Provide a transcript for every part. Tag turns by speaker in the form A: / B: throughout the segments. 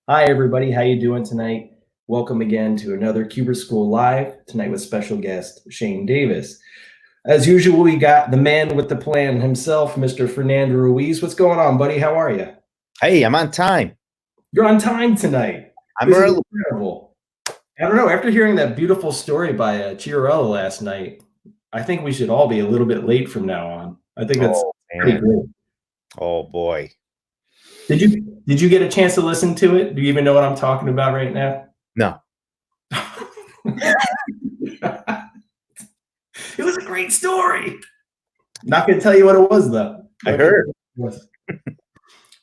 A: Hi, everybody. How you doing tonight? Welcome again to another Kubert School Live, tonight with special guest Shane Davis. As usual, we got the man with the plan himself, Mr. Fernando Ruiz. What's going on, buddy? How are you?
B: Hey, I'm on time.
A: You're on time tonight.
B: I'm
A: This is
B: early.
A: incredible. I don't know. After hearing that beautiful story by Chiarella last night, I think we should all be a little bit late from now on. I think that's
B: Oh
A: pretty
B: man.
A: great.
B: Oh boy.
A: Did you get a chance to listen to it? Do you even know what I'm talking about right now?
B: No.
A: It was a great story. Not going to tell you what it was, though.
B: I heard.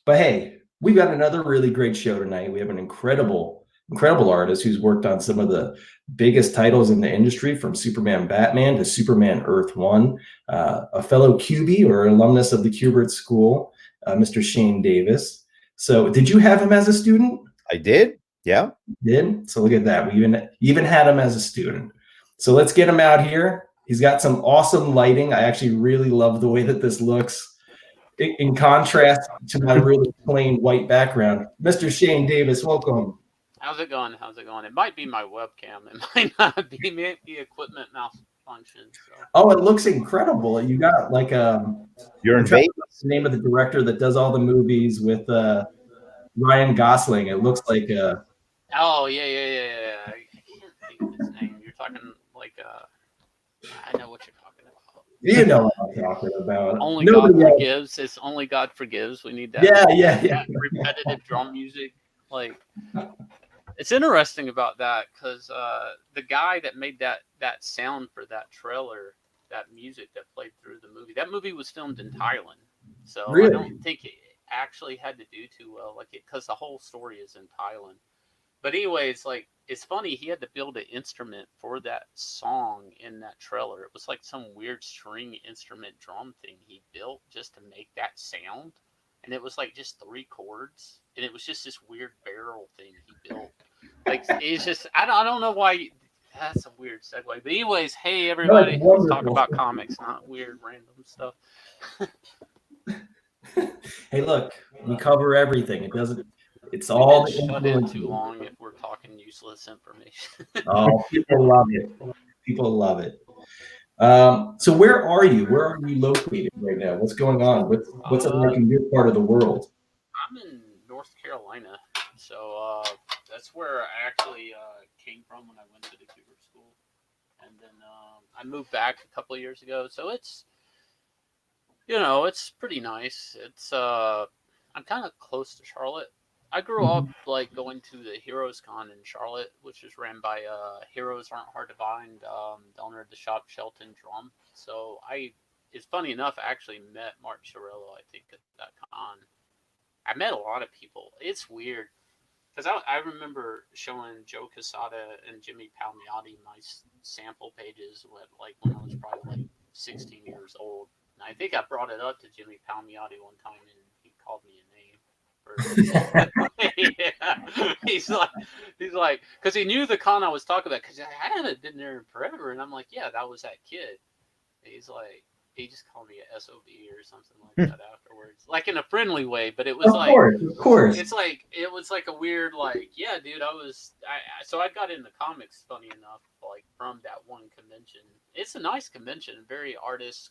A: But hey, we've got another really great show tonight. We have an incredible artist who's worked on some of the biggest titles in the industry, from Superman Batman to Superman Earth One, a fellow QB or alumnus of the Kubert School, Mr. Shane Davis. So did you have him as a student?
B: I did. Yeah.
A: Did? So look at that. We even had him as a student. So let's get him out here. He's got some awesome lighting. I actually really love the way that this looks in contrast to my really plain white background. Mr. Shane Davis, welcome.
C: How's it going? It might be my webcam. It might not be. Maybe equipment malfunction. So.
A: Oh, it looks incredible. You got like
B: You're in Vegas.
A: the name of the director that does all the movies with Ryan Gosling. It looks like
C: Oh yeah. I can't think of his name. You're talking like I know what you're talking about.
A: you know what I'm talking about.
C: Only God forgives. It's only God forgives. We need that.
A: Yeah.
C: That repetitive drum music. Like, it's interesting about that because the guy that made that sound for that trailer, that music that played through the movie, that movie was filmed in Thailand. So really? I don't think it actually had to do too well, like it, because the whole story is in Thailand. But anyways, like, it's funny, he had to build an instrument for that song in that trailer. It was like some weird string instrument drum thing he built just to make that sound. And it was like just 3 chords. And it was just this weird barrel thing he built. Like, it's just, I don't know why. That's a weird segue. But anyways, hey, everybody, let's talk about comics, not weird random stuff.
A: Hey, look, we cover everything. It's all
C: shut in too long if we're talking useless information.
A: Oh, people love it. People love it. So where are you? Where are you located right now? What's going on? What's it like in your part of the world?
C: I'm in North Carolina, so that's where I actually came from when I went to the Kubert School, and then I moved back a couple of years ago. So it's pretty nice. It's I'm kind of close to Charlotte. I grew up like going to the Heroes Con in Charlotte, which is ran by Heroes Aren't Hard to Find, the owner of the shop Shelton Drum. So it's funny enough, I actually met Mark Chiarello, I think, at that con. I met a lot of people. It's weird because I remember showing Joe Quesada and Jimmy Palmiotti my sample pages when I was probably like 16 years old. And I think I brought it up to Jimmy Palmiotti one time, and he called me a name. Yeah. He's like, because he knew the con I was talking about, because I haven't been there in forever, and I'm like, yeah, that was that kid. And he's like, he just called me a SOB or something like that afterwards, like in a friendly way, but it was
A: of course.
C: It's like, it was like a weird, like, yeah, dude, so I got into comics, funny enough, like from that one convention. It's a nice convention, very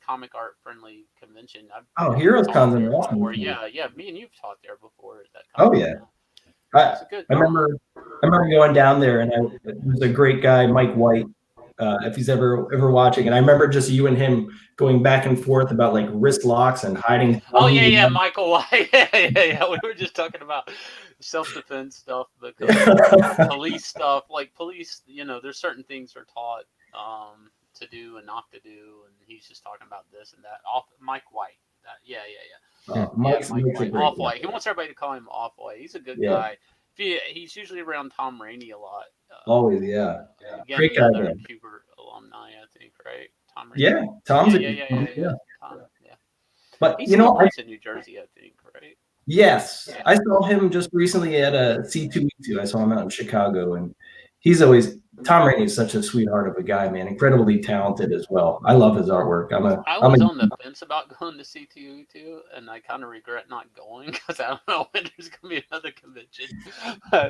C: comic art friendly convention.
A: Heroes Con's an awesome.
C: Yeah, me and you've taught there before at that
A: con. Oh yeah. I remember going down there, and it was a great guy, Mike White, if he's ever watching. And I remember just you and him going back and forth about like wrist locks and hiding.
C: Oh yeah, Michael White. yeah. We were just talking about self-defense stuff, because police stuff. Like police, there's certain things they're taught to do and not to do, and he's just talking about this and that. Mike White. Mike White. Off-White. He wants everybody to call him Off-White. He's a good guy. He's usually around Tom Rainey a lot.
A: Always, yeah.
C: Again, great guy. Another Kubert alumni, I think, right? Tom Rainey.
A: Yeah, Tom's
C: yeah. Tom, yeah.
A: But
C: he's in New Jersey, I think, right?
A: Yes, I saw him just recently at a C2E2. I saw him out in Chicago, and he's always Tom Rainey is such a sweetheart of a guy, man. Incredibly talented as well. I love his artwork.
C: I was on the fence about going to C2E2, and I kind of regret not going because I don't know when there's gonna be another convention.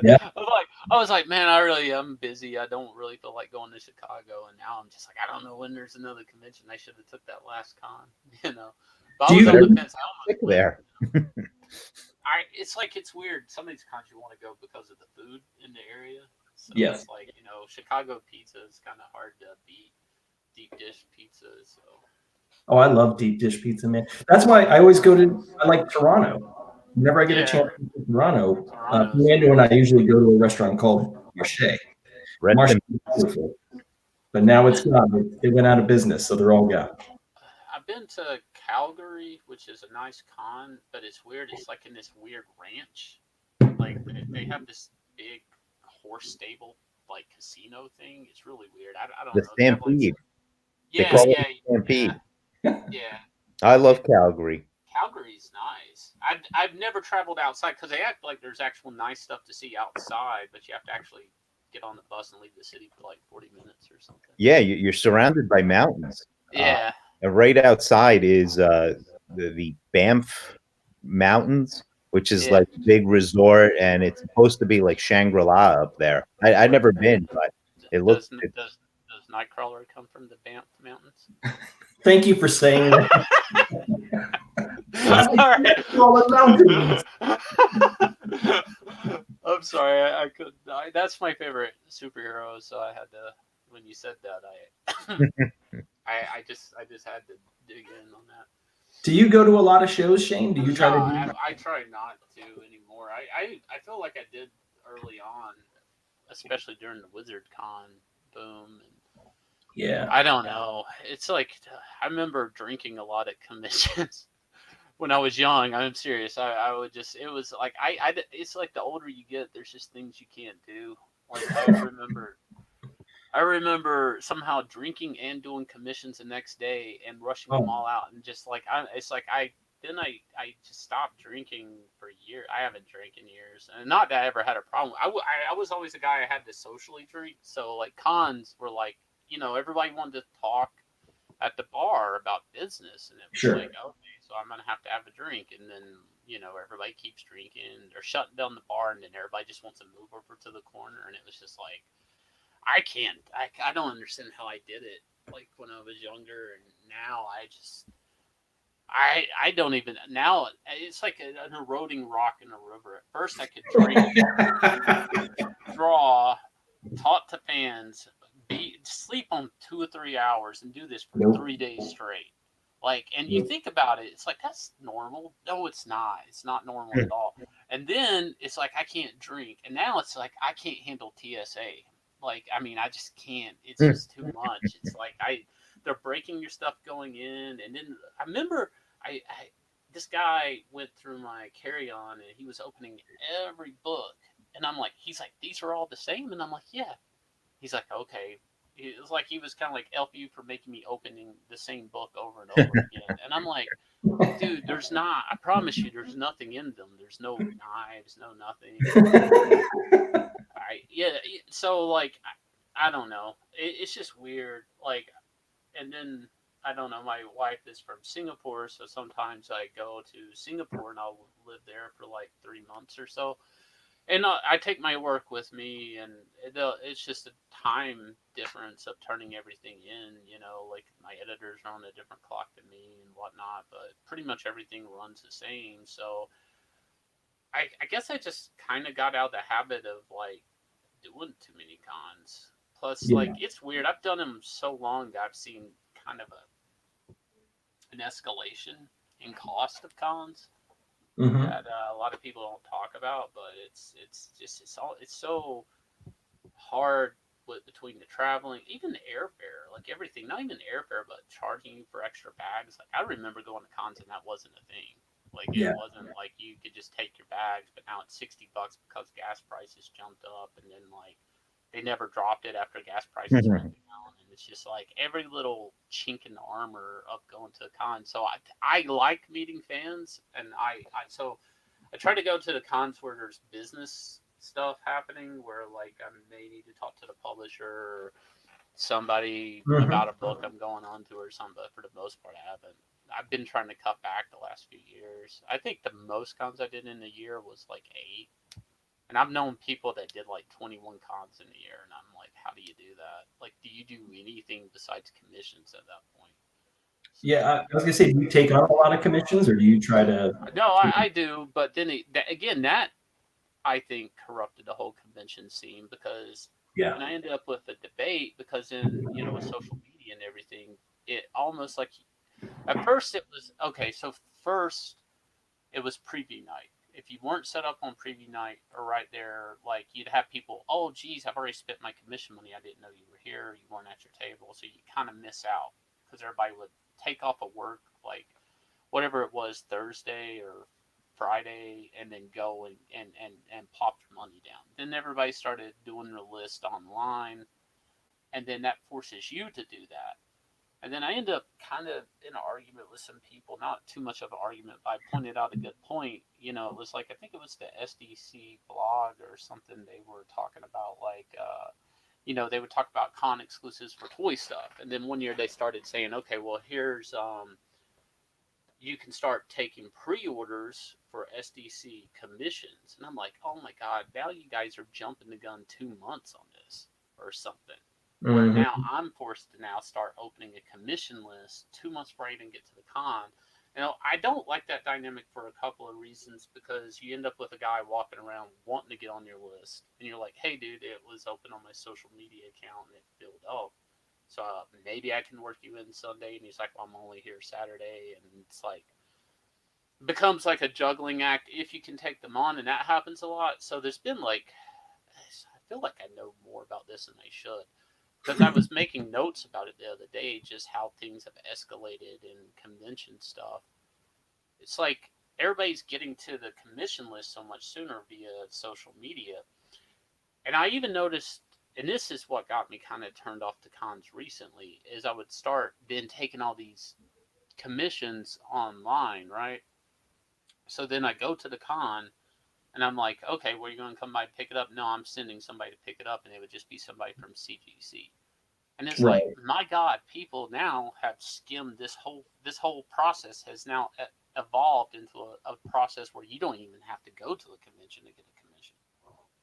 A: Yeah.
C: I was like, man, I really am busy. I don't really feel like going to Chicago, and now I'm just like, I don't know when there's another convention. I should have took that last con, you know. But I was on the fence. I almost went. It's like it's weird. Some of these cons you want to go because of the food in the area. So
A: Yes.
C: it's like, Chicago pizza is kind of hard to beat. Deep dish pizza. So.
A: Oh, I love deep dish pizza, man. That's why I always I like Toronto. Whenever I get a chance to go to Toronto, Fernando and I usually go to a restaurant called Marché. Marché is beautiful. But now it's gone. They went out of business, so they're all gone.
C: I've been to Calgary, which is a nice con, but it's weird. It's like in this weird ranch. Like they have this big horse stable, like casino thing. It's really weird. I don't know.
B: Stampede.
C: Yeah.
B: I love Calgary.
C: Calgary's nice. I've never traveled outside because they act like there's actual nice stuff to see outside, but you have to actually get on the bus and leave the city for like 40 minutes or something.
B: Yeah, you're surrounded by mountains.
C: Yeah.
B: And right outside is the Banff Mountains, which is like a big resort, and it's supposed to be like Shangri-La up there. I've never been, but it looks.
C: Does Nightcrawler come from the Banff Mountains?
A: Thank you for saying that.
C: I'm sorry, I couldn't. That's my favorite superhero, so I had to. When you said that, I just had to dig in on that.
A: Do you go to a lot of shows, Shane? Do you try to do?
C: I try not to anymore. I feel like I did early on, especially during the Wizard Con boom.
A: Yeah.
C: I don't know. It's like I remember drinking a lot at conventions when I was young. I'm serious. I would just. It was like it's like the older you get, there's just things you can't do. Like I remember somehow drinking and doing commissions the next day and rushing them all out, and just like I just stopped drinking for years. I haven't drank in years, and not that I ever had a problem. I was always a guy I had to socially drink, so like cons were like, everybody wanted to talk at the bar about business, and it was like, okay, so I'm gonna have to have a drink, and then everybody keeps drinking. They're shutting down the bar, and then everybody just wants to move over to the corner, and it was just like. I can't. I don't understand how I did it. Like when I was younger, and now I don't even. Now it's like an eroding rock in a river. At first, I could drink, draw, talk to fans, sleep on 2 or 3 hours, and do this for 3 days straight. Like, and you think about it, it's like that's normal. No, it's not. It's not normal at all. And then it's like I can't drink, and now it's like I can't handle TSA. Like, I mean, I just can't. It's just too much. It's like they're breaking your stuff going in, and then I remember this guy went through my carry-on, and he was opening every book, and I'm like, he's like, these are all the same, and I'm like, yeah. He's like, okay. It was like he was kind of like F you for making me opening the same book over and over again, and I'm like, dude, there's not. I promise you, there's nothing in them. There's no knives, no nothing. So like I don't know. It's just weird. Like, and then I don't know. My wife is from Singapore, so sometimes I go to Singapore and I'll live there for like 3 months or so. And I take my work with me, and it's just a time difference of turning everything in. Like my editors are on a different clock than me and whatnot, but pretty much everything runs the same. So I guess I just kind of got out of the habit of like doing too many cons. Plus, like, it's weird. I've done them so long that I've seen kind of an escalation in cost of cons that a lot of people don't talk about. But it's so hard between the traveling, even the airfare, like everything. Not even airfare, but charging you for extra bags. Like I remember going to cons and that wasn't a thing. Like it wasn't like you could just take your bags, but now it's $60 because gas prices jumped up, and then like they never dropped it after gas prices went down, and it's just like every little chink in the armor of going to a con. So I like meeting fans, and I try to go to the cons where there's business stuff happening where like I may need to talk to the publisher or somebody
A: Mhm.
C: about a book I'm going on to or something, but for the most part, I haven't. I've been trying to cut back the last few years. I think the most cons I did in a year was like 8. And I've known people that did like 21 cons in a year, and I'm like, how do you do that? Like, do you do anything besides commissions at that point? So,
A: Yeah, I was gonna say, do you take on a lot of commissions, or do you try to?
C: no, I do, but then again, that I think corrupted the whole convention scene because,
A: Yeah.
C: and I ended up with a debate because in with social media and everything, it almost like at first it was okay. So first it was preview night. If you weren't set up on preview night or right there, like you'd have people, oh, geez, I've already spent my commission money. I didn't know you were here. You weren't at your table. So you kind of miss out because everybody would take off of work, like whatever it was, Thursday or Friday, and then go and pop their money down. Then everybody started doing the list online, and then that forces you to do that. And then I ended up kind of in an argument with some people, not too much of an argument, but I pointed out a good point. It was like, I think it was the SDC blog or something they were talking about, like, they would talk about con exclusives for toy stuff. And then one year they started saying, okay, well, here's, you can start taking pre-orders for SDC commissions. And I'm like, oh my God, now you guys are jumping the gun 2 months on this or something. Where
A: Mhm.
C: now I'm forced to now start opening a commission list 2 months before I even get to the con. I don't like that dynamic for a couple of reasons because you end up with a guy walking around wanting to get on your list, and you're like, "Hey, dude, it was open on my social media account and it filled up, so maybe I can work you in Sunday." And he's like, "Well, I'm only here Saturday," and it's like becomes like a juggling act if you can take them on, and that happens a lot. So there's been like, I feel like I know more about this than I should because I was making notes about it the other day, just how things have escalated in convention stuff. It's like everybody's getting to the commission list so much sooner via social media. And I even noticed, and this is what got me kind of turned off the cons recently, is I would start then taking all these commissions online, right? So then I go to the con and I'm like, okay, well, you're going to come by and pick it up? No, I'm sending somebody to pick it up, and it would just be somebody from CGC. And it's
A: Right.
C: like, my God, people now have skimmed this whole process has now evolved into a process where you don't even have to go to a convention to get a commission,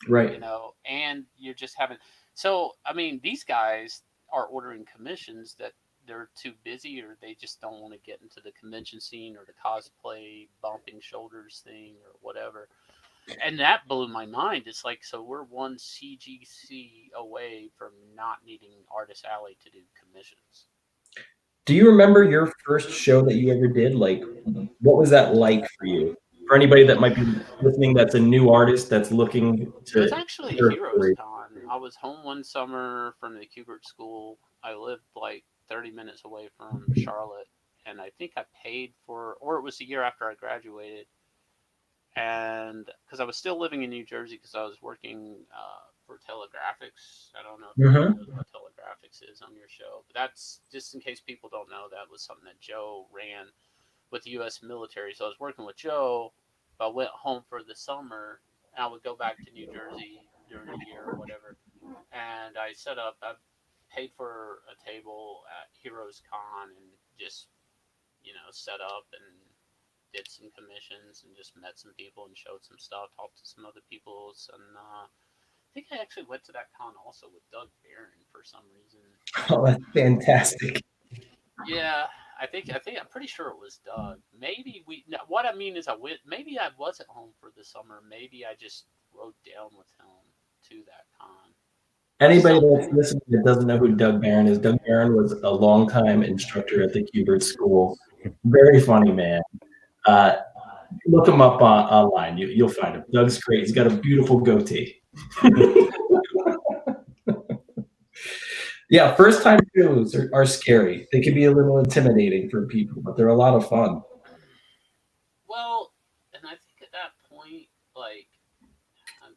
A: Right.
C: and you're just having. So, I mean, these guys are ordering commissions that they're too busy or they just don't want to get into the convention scene or the cosplay bumping shoulders thing or whatever. And that blew my mind. It's like, so we're one CGC away from not needing Artist Alley to do commissions.
A: Do you remember your first show that you ever did? Like, what was that like for you? For anybody that might be listening, that's a new artist that's looking
C: It was
A: to
C: actually a
A: hear a
C: Heroes
A: story.
C: Con. I was home one summer from the Kubert school. I lived like 30 minutes away from Charlotte, and I think I paid for, or it was the year after I graduated, and because I was still living in New Jersey because I was working for Telegraphics. I don't know if anybody
A: Mm-hmm.
C: knows what Telegraphics is on your show, but that's just in case people don't know. That was something that Joe ran with the U.S. military. So I was working with Joe. But I went home for the summer, and I would go back to New Jersey during the year or whatever. And I set up. I paid for a table at Heroes Con and just set up and did some commissions and just met some people and showed some stuff, talked to some other people, and I think I actually went to that con also with Doug Barron for some reason.
A: Oh, that's fantastic.
C: Yeah, I'm pretty sure it was Doug. Maybe we. No, what I mean is, I went. Maybe I was at home for the summer. Maybe I just rode down with him to that con or
A: Anybody that's
C: something.
A: listening that doesn't know who Doug Barron is, Doug Barron was a longtime instructor at the Kubert School. Very funny man. Uh, Look him up online. You'll find him. Doug's great. He's got a beautiful goatee. Yeah, first time shows are scary. They can be a little intimidating for people, but they're a lot of fun.
C: Well, and I think at that point, like,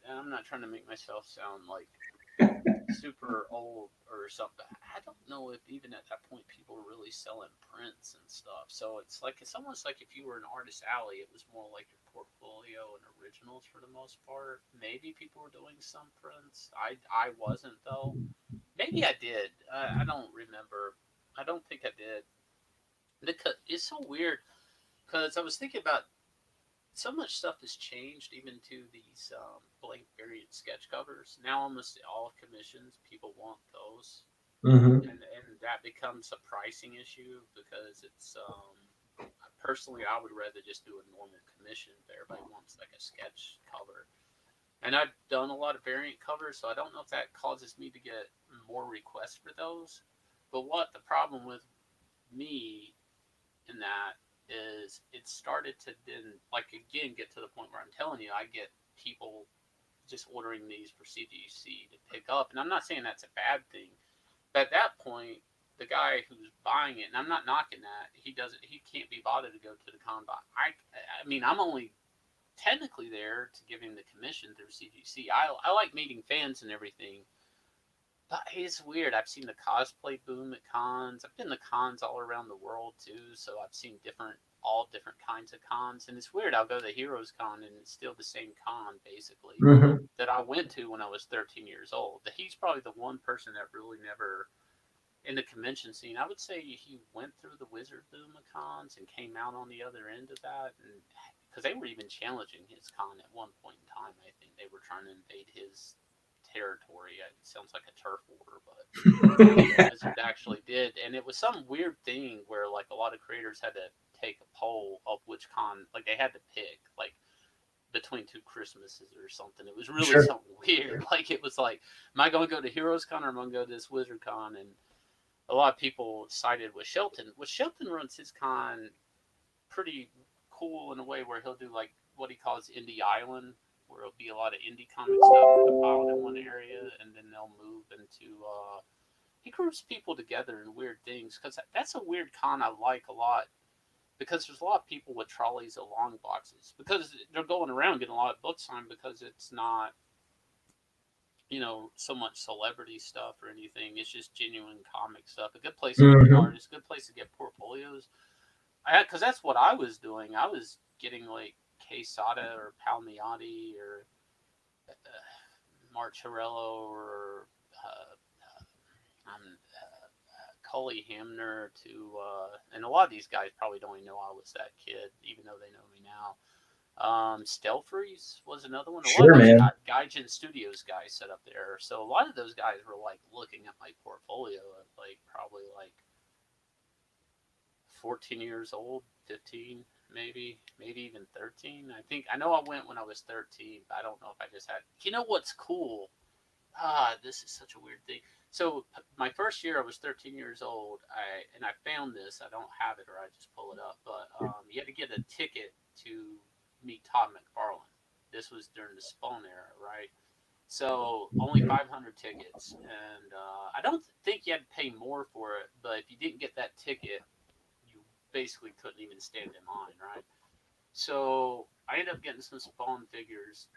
C: and I'm not trying to make myself sound like super old or something. I don't know if even at that point people were really selling prints and stuff. So it's almost like if you were an Artist Alley, it was more like your portfolio and originals for the most part. Maybe people were doing some prints. I wasn't though. Maybe I did. I don't remember. I don't think I did. Because it's so weird. Because I was thinking about so much stuff has changed, even to these blank variant sketch covers. Now almost all commissions, people want those,
A: Mm-hmm.
C: and that becomes a pricing issue because it's personally I would rather just do a normal commission if everybody wants like a sketch cover. And I've done a lot of variant covers, so I don't know if that causes me to get more requests for those. But what the problem with me in that is it started to then like again get to the point where I'm telling you I get people just ordering these for CGC to pick up, and I'm not saying that's a bad thing, but at that point the guy who's buying it, and I'm not knocking that, he can't be bothered to go to the con, but I mean I'm only technically there to give him the commission through CGC. I like meeting fans and everything. But it's weird. I've seen the cosplay boom at cons. I've been to cons all around the world too, so I've seen all different kinds of cons. And it's weird. I'll go to Heroes Con and it's still the same con basically
A: Mm-hmm.
C: that I went to when I was 13 years old. He's probably the one person that really never in the convention scene. I would say he went through the Wizard boom of cons and came out on the other end of that, and because they were even challenging his con at one point in time. I think they were trying to invade his territory. It sounds like a turf war, but I think Blizzard actually did, and it was some weird thing where like a lot of creators had to take a poll of which con, like they had to pick like between two Christmases or something. It was really
A: Sure.
C: something weird. Like it was like, am I going to go to Heroes Con or am I going to go to this Wizard Con? And a lot of people sided with Shelton. Well, Shelton runs his con pretty cool in a way where he'll do like what he calls Indie Island, where it'll be a lot of indie comic stuff compiled in one area, and then they'll move into. He groups people together in weird things because that's a weird con I like a lot because there's a lot of people with trolleys of long boxes because they're going around getting a lot of books signed because it's not so much celebrity stuff or anything. It's just genuine comic stuff. A good place to meet artists, a good place to get portfolios. Because that's what I was doing. I was getting like Quesada or Palmiotti or Marcharello or Cully Hamner to, and a lot of these guys probably don't even know I was that kid, even though they know me now. Stelfreeze was another one. A lot of those Gaijin Studios guys set up there. So a lot of those guys were like looking at my portfolio at like probably like 14 years old, 15, maybe even 13. I know I went when I was 13, but I don't know if I just had. You know what's cool? This is such a weird thing. So my first year, I was 13 years old. I found this. I don't have it, or I just pull it up. But you had to get a ticket to meet Todd McFarlane. This was during the Spawn era, right? So only 500 tickets, and I don't think you had to pay more for it. But if you didn't get that ticket, you basically couldn't even stand in line, right? So I ended up getting some Spawn figures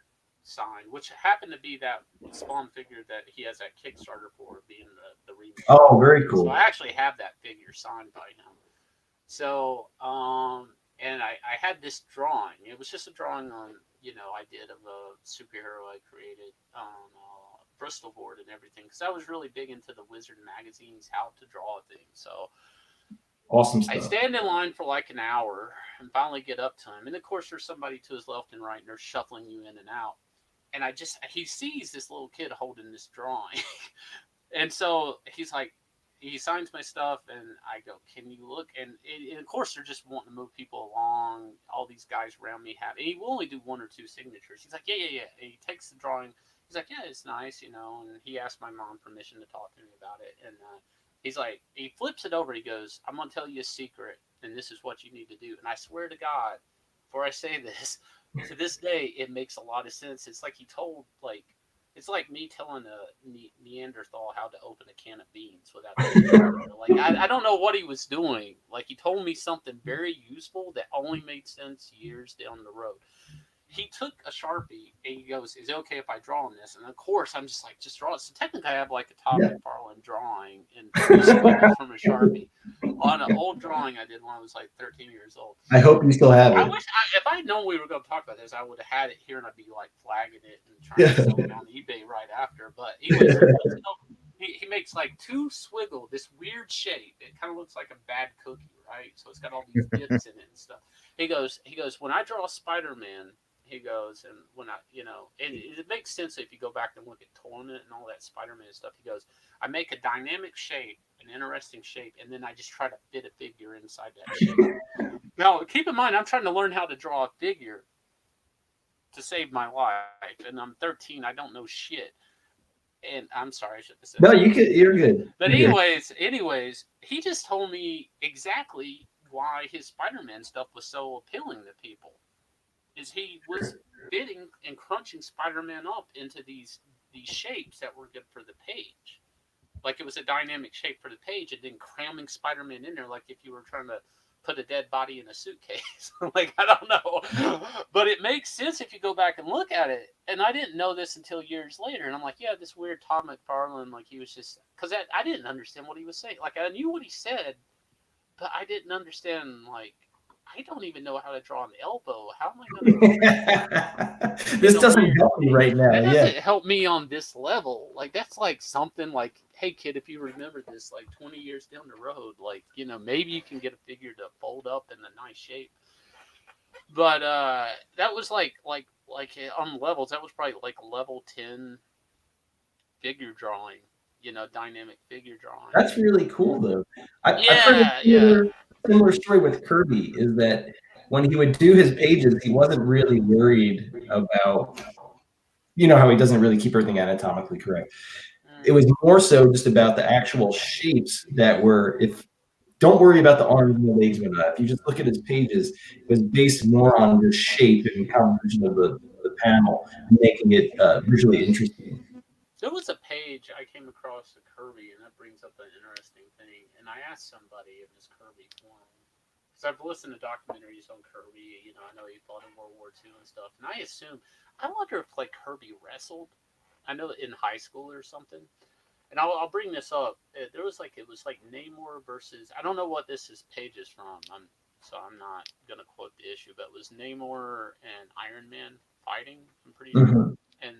C: signed, which happened to be that Spawn figure that he has that Kickstarter for, being the remake.
A: Oh, very cool.
C: So I actually have that figure signed by him. So, and I had this drawing. It was just a drawing I did of a superhero I created on Bristol board and everything, because I was really big into the Wizard magazines, how to draw things. So
A: awesome stuff.
C: I stand in line for like an hour and finally get up to him. And of course, there's somebody to his left and right, and they're shuffling you in and out. And he sees this little kid holding this drawing. And so he's like, he signs my stuff, and I go, can you look? And of course, they're just wanting to move people along. All these guys around me have, and he will only do one or two signatures. He's like, yeah. And he takes the drawing. He's like, yeah, it's nice, And he asked my mom permission to talk to me about it. And he's like, he flips it over. He goes, I'm going to tell you a secret, and this is what you need to do. And I swear to God, before I say this, to this day, it makes a lot of sense. It's like he told, it's like me telling a Neanderthal how to open a can of beans without I don't know what he was doing. Like, he told me something very useful that only made sense years down the road. He took a Sharpie and he goes, is it okay if I draw on this? And of course, I'm just like, just draw it. So technically, I have like a Todd McFarlane drawing and from a Sharpie. on an old drawing I did when I was like 13 years old.
A: I hope you still have
C: I
A: it.
C: wish if I had known we were going to talk about this, I would have had it here and I'd be like flagging it and trying to sell it on eBay right after. But anyways, he makes like two swiggle, this weird shape. It kind of looks like a bad cookie, right? So it's got all these dips in it and stuff. He goes, when I draw Spider-Man, he goes, and when I, and it makes sense if you go back and look at Torment and all that Spider-Man stuff. He goes, I make a dynamic shape, an interesting shape, and then I just try to fit a figure inside that shape. Now, keep in mind, I'm trying to learn how to draw a figure to save my life, and I'm 13. I don't know shit. And I'm sorry, I shouldn't have said
A: No,
C: that.
A: you're good.
C: But
A: You're good.
C: anyways, he just told me exactly why his Spider-Man stuff was so appealing to people. Is he was fitting and crunching Spider-Man up into these shapes that were good for the page. Like it was a dynamic shape for the page, and then cramming Spider-Man in there like if you were trying to put a dead body in a suitcase. Like, I don't know. But it makes sense if you go back and look at it. And I didn't know this until years later. And I'm like, yeah, this weird Todd McFarlane, like he was just, because I didn't understand what he was saying. Like, I knew what he said, but I didn't understand, like, I don't even know how to draw an elbow. How am I going to?
A: This doesn't help me right now.
C: That doesn't help me on this level. Like, that's like something like, hey, kid, if you remember this, like 20 years down the road, like, maybe you can get a figure to fold up in a nice shape. But that was like on levels, that was probably like level 10 figure drawing, dynamic figure drawing.
A: That's really cool, though. I've heard a similar story with Kirby, is that when he would do his pages, he wasn't really worried about, how he doesn't really keep everything anatomically correct. It was more so just about the actual shapes that were, don't worry about the arms and the legs and that. If you just look at his pages, it was based more on the shape and composition of the panel, making it visually interesting.
C: There was a page I came across to Kirby, and that brings up an interesting thing. And I asked somebody in this Kirby forum, because I've listened to documentaries on Kirby. I know he fought in World War II and stuff. And I wonder if like Kirby wrestled. I know in high school or something. And I'll bring this up. It was like Namor versus, I don't know what this page is from. So I'm not gonna quote the issue, but it was Namor and Iron Man fighting. I'm pretty sure. And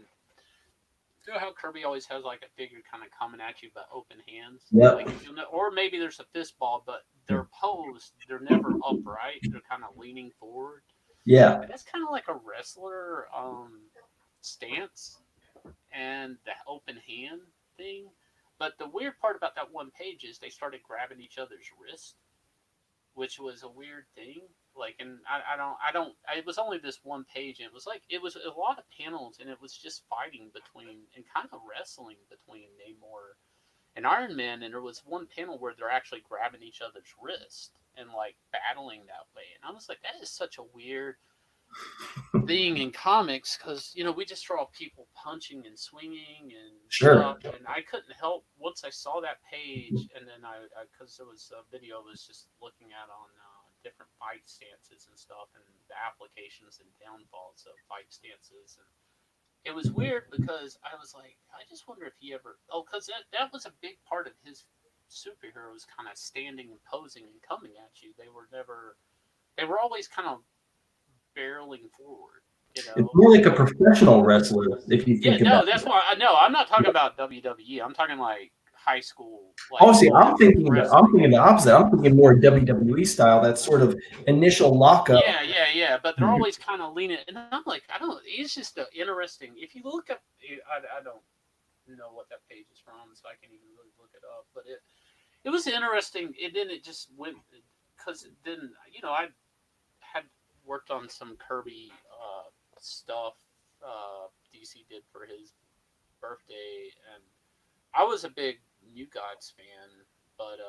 C: you know how Kirby always has like a figure kind of coming at you but open hands?
A: Yeah.
C: Like or maybe there's a fist ball, but they're posed. They're never upright. They're kind of leaning forward.
A: Yeah.
C: And that's kind of like a wrestler stance and the open hand thing. But the weird part about that one page is they started grabbing each other's wrist, which was a weird thing. Like, and I don't. It was only this one page, and it was a lot of panels, and it was just fighting between and kind of wrestling between Namor and Iron Man, and there was one panel where they're actually grabbing each other's wrist and like battling that way, and I was like, that is such a weird thing in comics, because we just draw people punching and swinging and stuff, and I couldn't help once I saw that page, and then I because there was a video I was just looking at on different fight stances and stuff, and the applications and downfalls of fight stances, and it was weird because I was like, I just wonder if he ever because that was a big part of his superheroes, kind of standing and posing and coming at you. They were always kind of barreling forward.
A: It's more like a professional wrestler, if you think about it.
C: That's why I'm not talking about WWE. I'm talking like high school. Like,
A: I'm thinking the opposite. I'm thinking more WWE style, that sort of initial lockup.
C: Yeah. But they're always kind of leaning, and I'm like, it's just interesting. If you look up, I don't know what that page is from, so I can't even really look it up. But it was interesting, and then it just went, because then I had worked on some Kirby stuff DC did for his birthday, and I was a big New Gods fan, but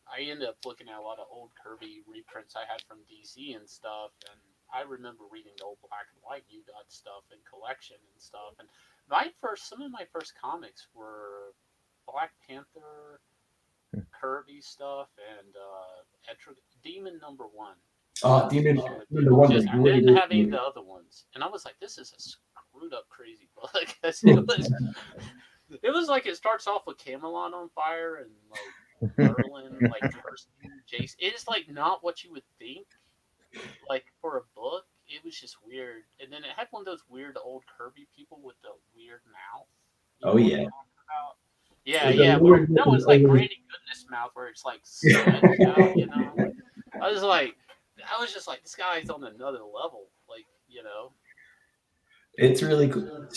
C: I ended up looking at a lot of old Kirby reprints I had from DC and stuff, and I remember reading the old black and white New Gods stuff and collection and stuff, and some of my first comics were Black Panther, Kirby stuff, and Demon #1.
A: Demon
C: #1. I didn't have any of the other ones, and I was like, this is a screwed up crazy book. It was like, it starts off with Camelot on fire, and like Merlin, like cursing Jason. It's like not what you would think. Like for a book, it was just weird. And then it had one of those weird old Kirby people with the weird mouth. You
A: Oh
C: know what I'm
A: yeah.
C: talking about? Yeah,
A: With a
C: yeah.
A: little
C: Where
A: bit
C: no,
A: of
C: it's like
A: over-
C: Granny Goodness mouth, where it's like smudged out. You know, I was like, I was just like, this guy's on another level. Like, you know,
A: It's really cool.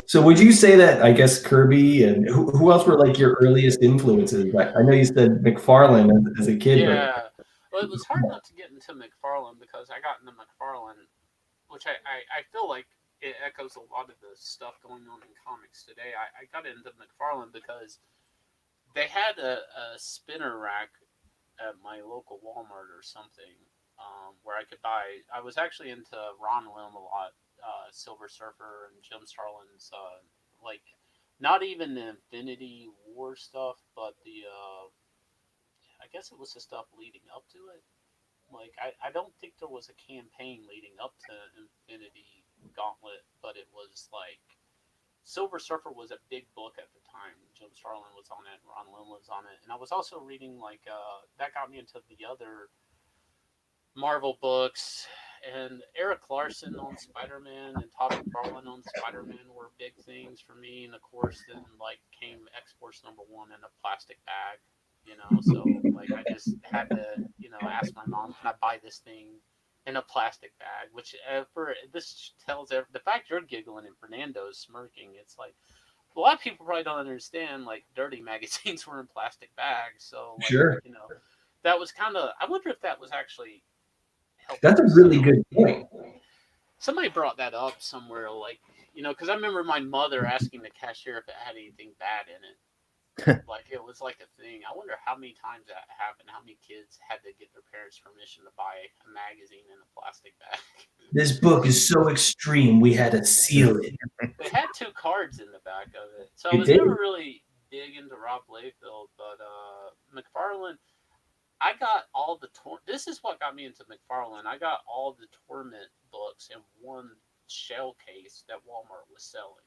A: So would you say that, I guess, Kirby and who else were like your earliest influences? I know you said McFarlane as a kid, but
C: yeah. Well, it was hard not to get into McFarlane because I got into McFarlane, which I feel like it echoes a lot of the stuff going on in comics today. I got into McFarlane because they had a spinner rack at my local Walmart or something, where I could buy. I was actually into Ron Lim a lot, Silver Surfer and Jim Starlin's, like not even the Infinity War stuff, but the I guess it was the stuff leading up to it. Like I don't think there was a campaign leading up to Infinity Gauntlet, but it was like Silver Surfer was a big book at the time. Jim Starlin was on it, Ron Lim was on it, and I was also reading like that got me into the other Marvel books. And Eric Larson on Spider Man and Todd McFarlane on Spider Man were big things for me. And of course, then like came X Force #1 in a plastic bag, you know. So like I just had to, you know, ask my mom, can I buy this thing in a plastic bag? Which for this tells the fact you're giggling and Fernando's smirking. It's like a lot of people probably don't understand. Like dirty magazines were in plastic bags, so like
A: sure.
C: you know, that was kind of. I wonder if that was actually
A: That's
C: helping
A: a really
C: sell.
A: good point.
C: Somebody brought that up somewhere, like you know, because I remember my mother asking the cashier if it had anything bad in it. Like it was like a thing. I wonder how many times that happened. How many kids had to get their parents' permission to buy a magazine in a plastic bag?
A: This book is so extreme, we had to seal it.
C: They had two cards in the back of it, so I
A: It
C: was
A: did.
C: never really big into Rob Liefeld, but McFarlane. I got all the This is what got me into McFarlane. I got all the Torment books in one shell case that Walmart was selling.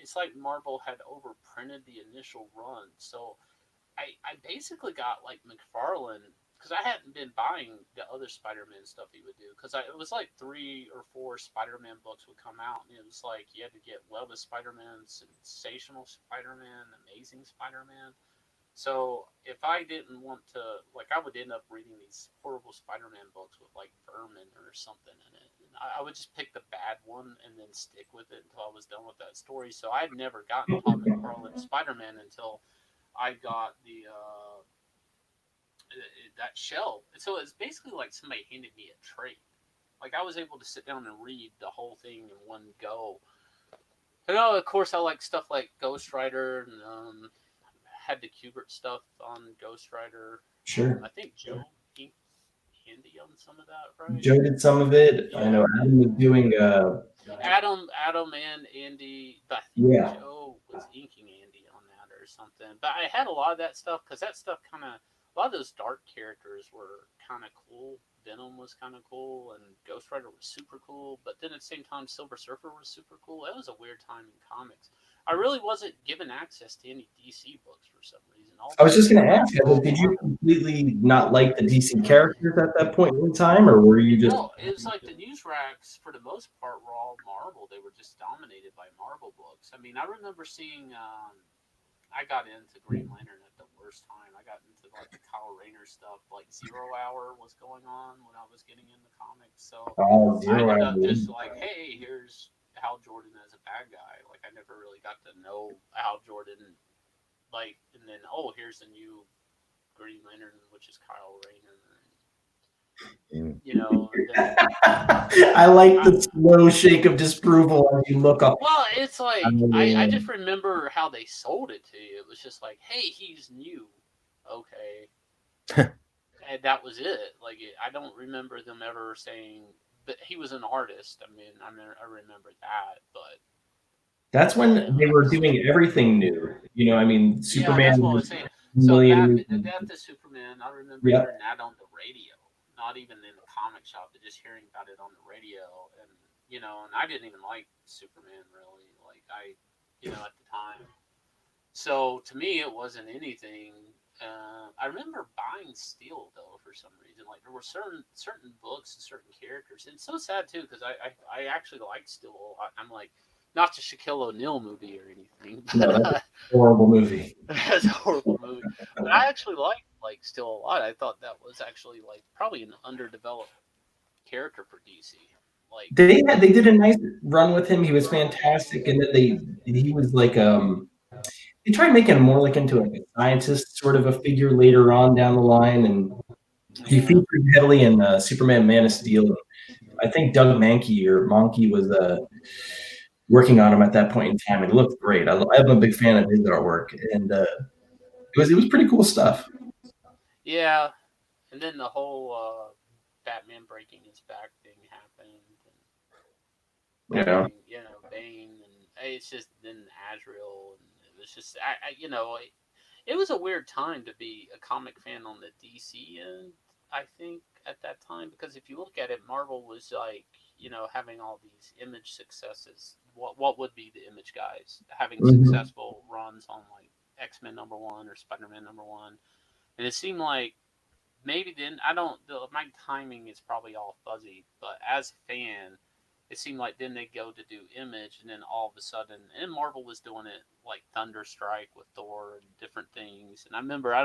C: It's like Marvel had overprinted the initial run, so I basically got like McFarlane because I hadn't been buying the other Spider-Man stuff he would do because it was like 3 or 4 Spider-Man books would come out and it was like you had to get Web of Spider-Man, Sensational Spider-Man, Amazing Spider-Man. So if I didn't want to, like, I would end up reading these horrible Spider-Man books with like vermin or something in it. And I would just pick the bad one and then stick with it until I was done with that story. So I had never gotten Todd McFarlane Spider-Man until I got the that shell. So it's basically like somebody handed me a trade. Like I was able to sit down and read the whole thing in one go. And of course, I like stuff like Ghost Rider and had the Kubert stuff on Ghost Rider.
A: Sure.
C: I think Joe inked Handy on some of that, right?
A: Joe did some of it. I know
C: Yeah.
A: Adam was doing
C: Adam and Andy, but I think
A: yeah.
C: Joe was inking Andy on that or something. But I had a lot of that stuff because that stuff kind of a lot of those dark characters were kind of cool. Venom was kind of cool, and Ghost Rider was super cool. But then at the same time, Silver Surfer was super cool. It was a weird time in comics. I really wasn't given access to any DC books for some reason. All
A: I was just going to ask,
C: all
A: did you
C: Marvel.
A: completely not like the DC characters at that point in time, or were you just
C: No, it was like the news racks for the most part were all Marvel. They were just dominated by Marvel books. I mean, I remember seeing. I got into Green Lantern at the worst time. I got into like the Kyle Rayner stuff. Like Zero Hour was going on when I was getting into comics, so I
A: Zero
C: ended
A: Hour?
C: up just like, hey, here's Hal Jordan as a bad guy. Like I never really got to know Hal Jordan. Like, and then here's the new Green Lantern, which is Kyle Rayner. You know, then
A: I like the slow shake of disapproval as you look up.
C: well, it's like I
A: mean,
C: just remember how they sold it to you. It was just like, hey, he's new, okay, and that was it. Like I don't remember them ever saying that he was an artist. I remember that, but
A: that's
C: you
A: when
C: know,
A: they were doing everything new. I mean,
C: yeah, that's
A: Superman
C: what I was
A: was
C: saying. So
A: million.
C: the death of Superman, I remember
A: Yep.
C: hearing that on the radio, not even in the comic shop, but just hearing about it on the radio, and and I didn't even like Superman really, like at the time. So to me, it wasn't anything. I remember buying Steel though for some reason. Like there were certain books and certain characters. And it's so sad too because I actually liked Steel a lot. I'm like not the Shaquille O'Neal movie or anything,
A: No,
C: but
A: that's a horrible movie.
C: that's a horrible movie. But I actually liked like Steel a lot. I thought that was actually like probably an underdeveloped character for DC. Like
A: They did a nice run with him. He was fantastic, and then he was like they tried making him more like into like a scientist sort of a figure later on down the line, and he featured heavily in Superman Man of Steel. I think Doug Mankey was working on him at that point in time, and it looked great. I'm a big fan of his artwork, and it was pretty cool stuff.
C: yeah, and then the whole Batman breaking his back thing happened.
A: Yeah.
C: You know, Bane, and it's just then Azrael, and it was just, it was a weird time to be a comic fan on the DC end. I think at that time because if you look at it, Marvel was like, you know, having all these Image successes. What would be the Image guys having successful runs on like X-Men #1 or Spider-Man #1, and it seemed like maybe then my timing is probably all fuzzy, but as a fan it seemed like then they go to do Image, and then all of a sudden, and Marvel was doing it like Thunderstrike with Thor and different things. And I remember,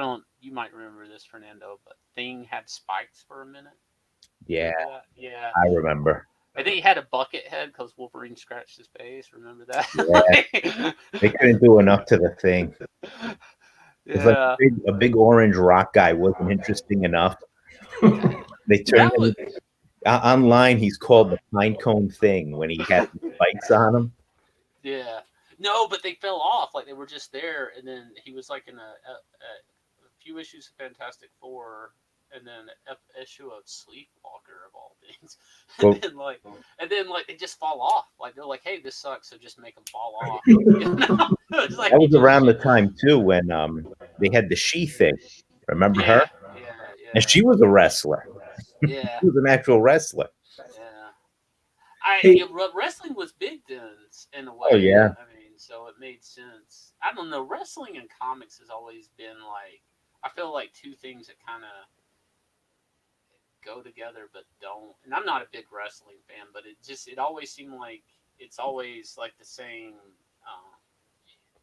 C: you might remember this, Fernando, but Thing had spikes for a minute.
B: Yeah,
C: yeah,
B: I remember.
C: I think he had a bucket head because Wolverine scratched his face. Remember that?
B: Yeah. They couldn't do enough to the Thing. It's like a big orange rock guy wasn't interesting enough. They turned him. Online, he's called the Pinecone Thing when he had spikes on him.
C: Yeah. No, but they fell off. Like they were just there, and then he was like in a few issues of Fantastic Four, and then an issue of Sleepwalker of all things. And then they just fall off. Like they're like, "Hey, this sucks," so just make them fall off. Like,
B: that was around the time too when they had the She-Thing. Remember her?
C: Yeah.
B: And she was a wrestler.
C: Yeah.
B: She was an actual wrestler.
C: Yeah. Wrestling was big then, in a way.
B: Oh, yeah.
C: I mean, so it made sense. I don't know. Wrestling and comics has always been like, I feel like two things that kind of go together but don't. And I'm not a big wrestling fan, but it always seemed like it's always like the same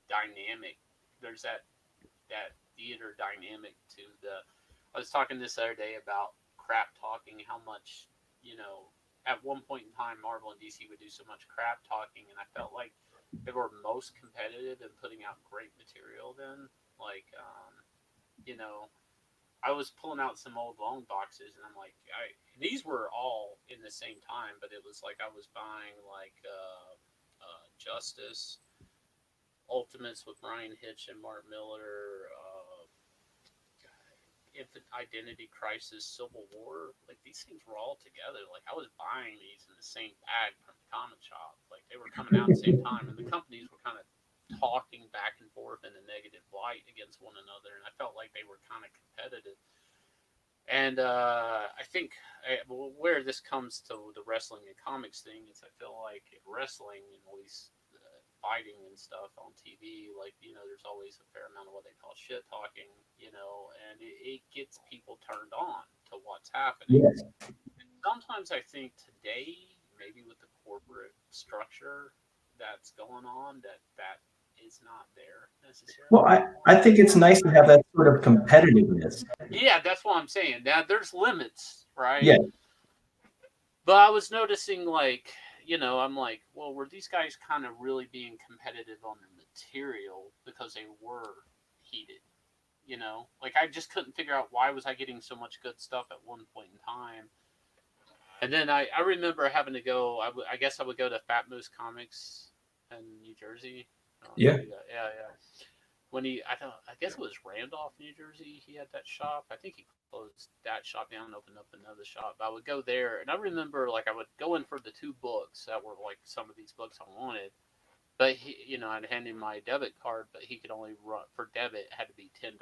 C: dynamic. There's that theater dynamic to I was talking this other day about crap talking, how much, you know, at one point in time, Marvel and DC would do so much crap talking, and I felt like they were most competitive in putting out great material then. Like, you know, I was pulling out some old loan boxes, and I'm like, these were all in the same time, but it was like I was buying like Justice, Ultimates with Brian Hitch and Mark Miller, Infant Identity Crisis, Civil War. Like these things were all together. Like I was buying these in the same bag from the comic shop. Like they were coming out at the same time, and the companies were kind of talking back and forth in a negative light against one another, and I felt like they were kind of competitive. And I think where this comes to the wrestling and comics thing is I feel like wrestling, and at least fighting and stuff on TV, like, you know, there's always a fair amount of what they call shit talking, you know, and it gets people turned on to what's happening.
A: Yes.
C: Sometimes I think today, maybe with the corporate structure that's going on, that is not there necessarily.
A: Well, I think it's nice to have that sort of competitiveness.
C: Yeah, that's what I'm saying. Now, there's limits, right?
A: Yeah.
C: But I was noticing, like, you know, I'm like, well, were these guys kind of really being competitive on the material because they were heated? You know, like I just couldn't figure out why was I getting so much good stuff at one point in time. And then I remember having to go. I guess I would go to Fat Moose Comics in New Jersey.
A: Yeah.
C: When I guess it was Randolph, New Jersey. He had that shop. I think he closed that shop down and opened up another shop. But I would go there, and I remember like I would go in for the 2 books that were like some of these books I wanted. But he, you know, I'd hand him my debit card, but he could only run for debit. It had to be $10.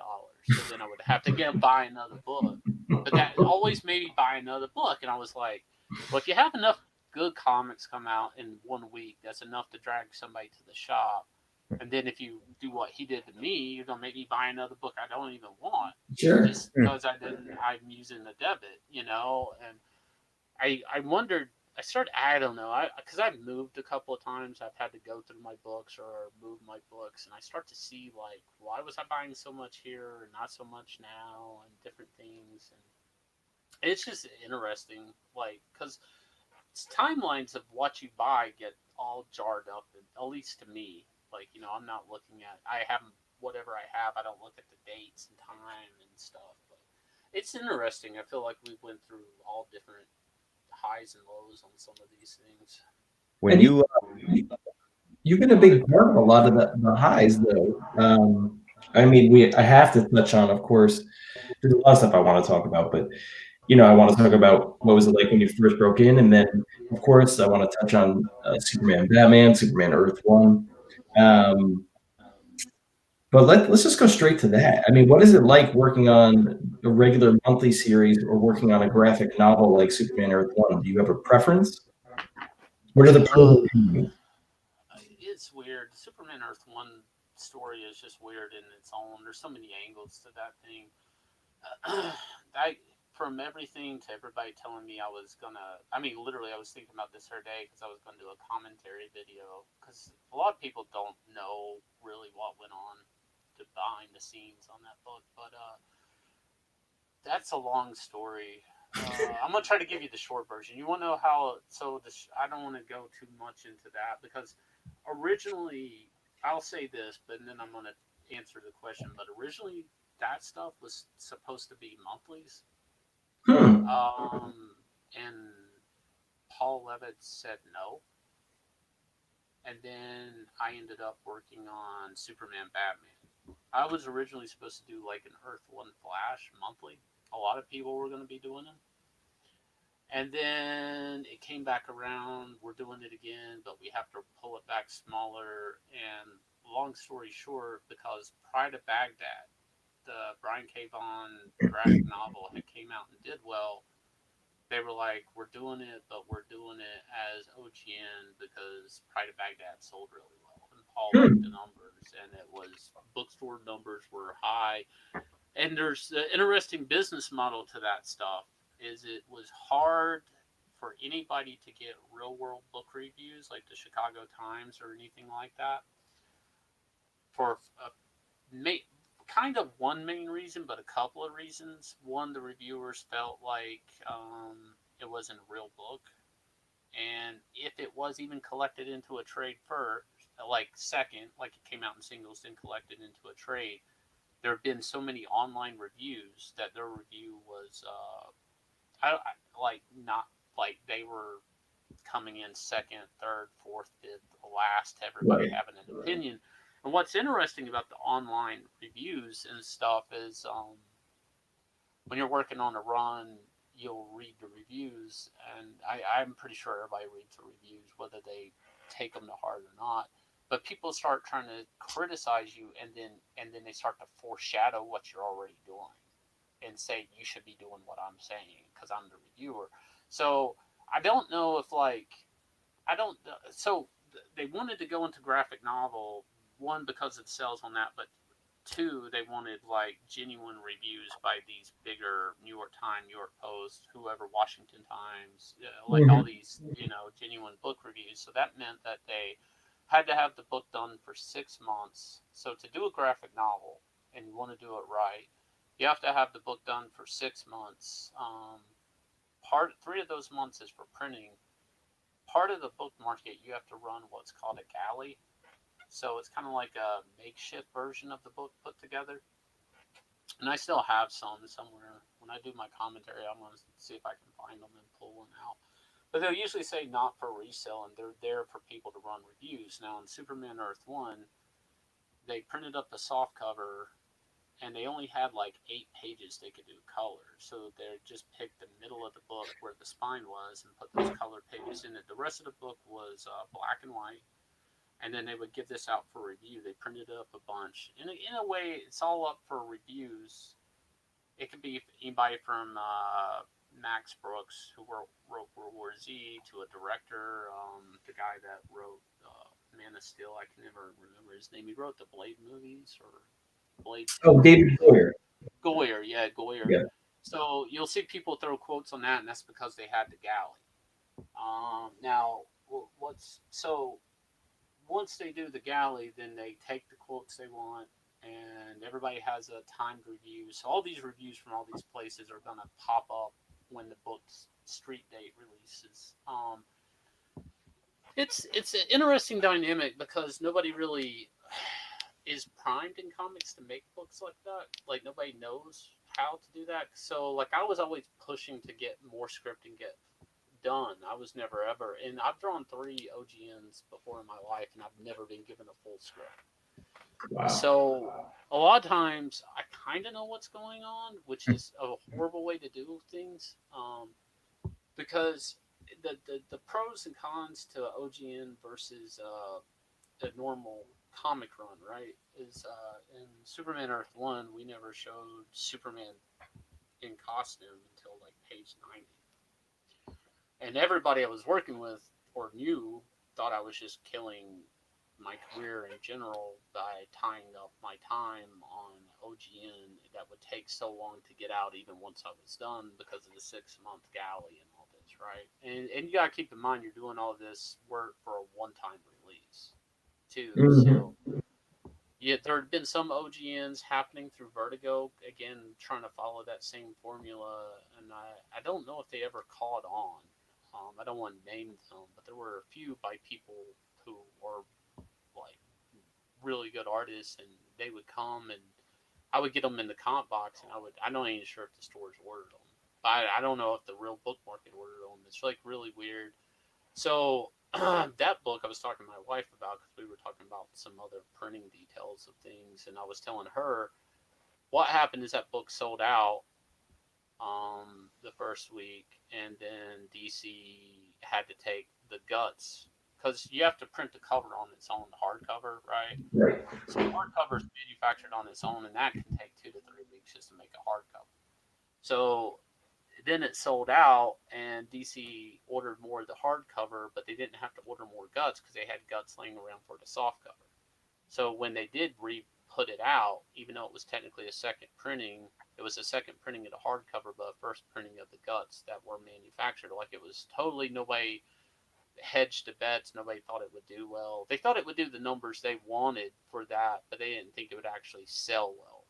C: So then I would have to buy another book. But that always made me buy another book, and I was like, well, if you have enough good comics come out in 1 week, that's enough to drag somebody to the shop. And then if you do what he did to me, you're gonna make me buy another book I don't even want,
A: Sure.
C: just because I'm using the debit, And I wondered. I don't know, because I've moved a couple of times. I've had to go through my books or move my books, and I start to see like, why was I buying so much here and not so much now, and different things, and it's just interesting, like, because timelines of what you buy get all jarred up, and at least to me, like, I'm not looking at, I haven't, whatever I have, I don't look at the dates and time and stuff, but it's interesting. I feel like we went through all different highs and lows on some of these things.
B: When
A: And
B: you
A: you've been a big part of a lot of the highs, though. I mean, I have to touch on, of course, there's a lot of stuff I want to talk about, but I want to talk about what was it like when you first broke in, and then, of course, I want to touch on Superman, Batman, Superman Earth One. Um, but let's just go straight to that. I mean, what is it like working on a regular monthly series or working on a graphic novel like Superman Earth One? Do you have a preference? What are the pros
C: Uh,
A: and cons?
C: it's weird. Superman Earth One story is just weird in its own. There's so many angles to that thing. I From everything to everybody telling me I was gonna. I mean, literally, I was thinking about this the other day because I was gonna do a commentary video, because a lot of people don't know really what went on behind the scenes on that book, but that's a long story. I'm gonna try to give you the short version. You want to know how? So I don't want to go too much into that, because originally, I'll say this, but then I'm gonna answer the question. But originally, that stuff was supposed to be monthlies,
A: Hmm.
C: and Paul Levitt said no, and then I ended up working on Superman Batman. I was originally supposed to do like an Earth One Flash monthly. A lot of people were going to be doing it. And then it came back around. We're doing it again, but we have to pull it back smaller. And long story short, because Pride of Baghdad, the Brian K. Vaughan graphic novel, had came out and did well, they were like, we're doing it, but we're doing it as OGN because Pride of Baghdad sold really well. And Paul liked the
A: Hmm.
C: numbers, and it was bookstore numbers were high. And there's the interesting business model to that stuff is it was hard for anybody to get real world book reviews like the Chicago Times or anything like that for a kind of one main reason, but a couple of reasons. One, the reviewers felt like it wasn't a real book, and if it was even collected into a trade first, like second, like it came out in singles, then collected into a trade, there have been so many online reviews that their review was like not like they were coming in second, third, fourth, fifth, last, everybody
A: Right.
C: having an opinion. And what's interesting about the online reviews and stuff is when you're working on a run, you'll read the reviews, and I'm pretty sure everybody reads the reviews, whether they take them to heart or not. But people start trying to criticize you, and then they start to foreshadow what you're already doing, and say you should be doing what I'm saying because I'm the reviewer. So I don't know if like I don't. So they wanted to go into graphic novel, one because it sells on that, but two, they wanted like genuine reviews by these bigger New York Times, New York Post, whoever, Washington Times, like all
A: Mhm.
C: these, genuine book reviews. So that meant that they had to have the book done for 6 months. So to do a graphic novel and you want to do it right, you have to have the book done for 6 months. Part 3 of those months is for printing. Part of the book market, you have to run what's called a galley. So it's kind of like a makeshift version of the book put together. And I still have some somewhere. When I do my commentary, I'm going to see if I can find them and pull one out. But they'll usually say not for resale, and they're there for people to run reviews. Now, in Superman Earth 1, they printed up the soft cover, and they only had like 8 pages they could do color. So they just picked the middle of the book where the spine was and put those color pages in it. The rest of the book was black and white, and then they would give this out for review. They printed up a bunch. In a way, it's all up for reviews. It could be anybody from Max Brooks, who wrote World War Z, to a director, the guy that wrote Man of of Steel. I can never remember his name. He wrote the Blade movies or Blade.
A: Oh, David Goyer.
C: Goyer, yeah, Goyer.
A: Yeah.
C: So you'll see people throw quotes on that, and that's because they had the galley. Now, once they do the galley, then they take the quotes they want, and everybody has a timed review. So all these reviews from all these places are gonna pop up when the book's street date releases. It's an interesting dynamic because nobody really is primed in comics to make books like that. Like nobody knows how to do that. So like I was always pushing to get more script and get done. I was never ever, and I've drawn 3 OGNs before in my life, and I've never been given a full script.
A: Wow.
C: So a lot of times I kind of know what's going on, which is a horrible way to do things, because the pros and cons to OGN versus a normal comic run, right? Is in Superman Earth 1, we never showed Superman in costume until like page 90. And everybody I was working with or knew thought I was just killing my career in general by tying up my time on OGN that would take so long to get out even once I was done because of the 6-month galley and all this, right? And you gotta keep in mind you're doing all this work for a one-time release too. So yeah, there had been some OGNs happening through Vertigo, again trying to follow that same formula, and I don't know if they ever caught on. I don't want to name them, but there were a few by people who were like really good artists, and they would come and I would get them in the comp box, and I'm not even sure if the stores ordered them. I don't know if the real book market ordered them. It's like really weird. So that book I was talking to my wife about because we were talking about some other printing details of things, and I was telling her what happened is that book sold out the first week, and then DC had to take the guts because you have to print the cover on its own, the hardcover, right?
A: Right.
C: So hardcover is manufactured on its own, and that can take 2 to 3 weeks just to make a hardcover. So then it sold out, and DC ordered more of the hardcover, but they didn't have to order more guts because they had guts laying around for the soft cover. So when they did put it out, even though it was technically a second printing, it was a second printing of the hardcover, but a first printing of the guts that were manufactured. Like it was totally nobody hedged the bets. Nobody thought it would do well. They thought it would do the numbers they wanted for that, but they didn't think it would actually sell well.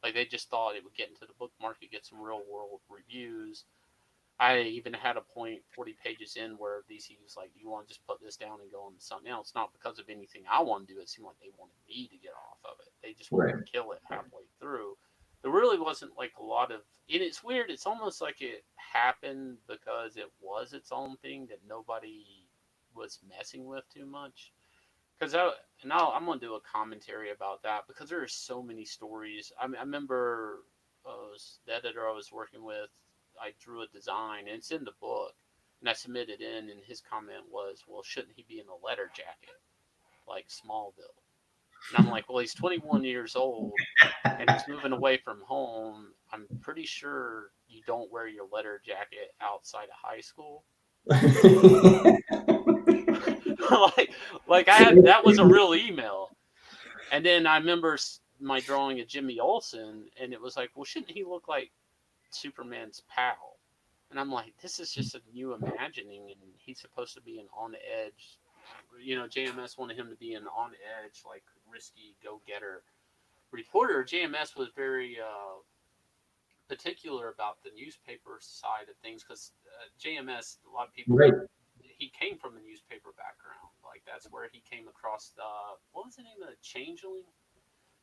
C: Like they just thought it would get into the book market, get some real world reviews. I even had a point 40 pages in where DC was like, "You want to just put this down and go on to something else?" Not because of anything I want to do. It seemed like they wanted me to get off of it. They just wanted to kill it halfway through. There really wasn't like a lot of, and it's weird. It's almost like it happened because it was its own thing that nobody was messing with too much. Because I'm gonna do a commentary about that because there are so many stories. I remember the editor I was working with. I drew a design, and it's in the book, and I submitted in, and his comment was, "Well, shouldn't he be in a leather jacket like Smallville?" And I'm like, "Well, he's 21 years old, and he's moving away from home. I'm pretty sure you don't wear your leather jacket outside of high school." like I had that was a real email, and then I remember my drawing of Jimmy Olsen, and it was like, "Well, shouldn't he look like Superman's pal?" And I'm like, this is just a new imagining, and he's supposed to be an on the edge. JMS wanted him to be an on the edge, like risky go getter reporter. JMS was very particular about the newspaper side of things because JMS, a lot of people, he came from a newspaper background. Like that's where he came across the what was the name of the Changeling?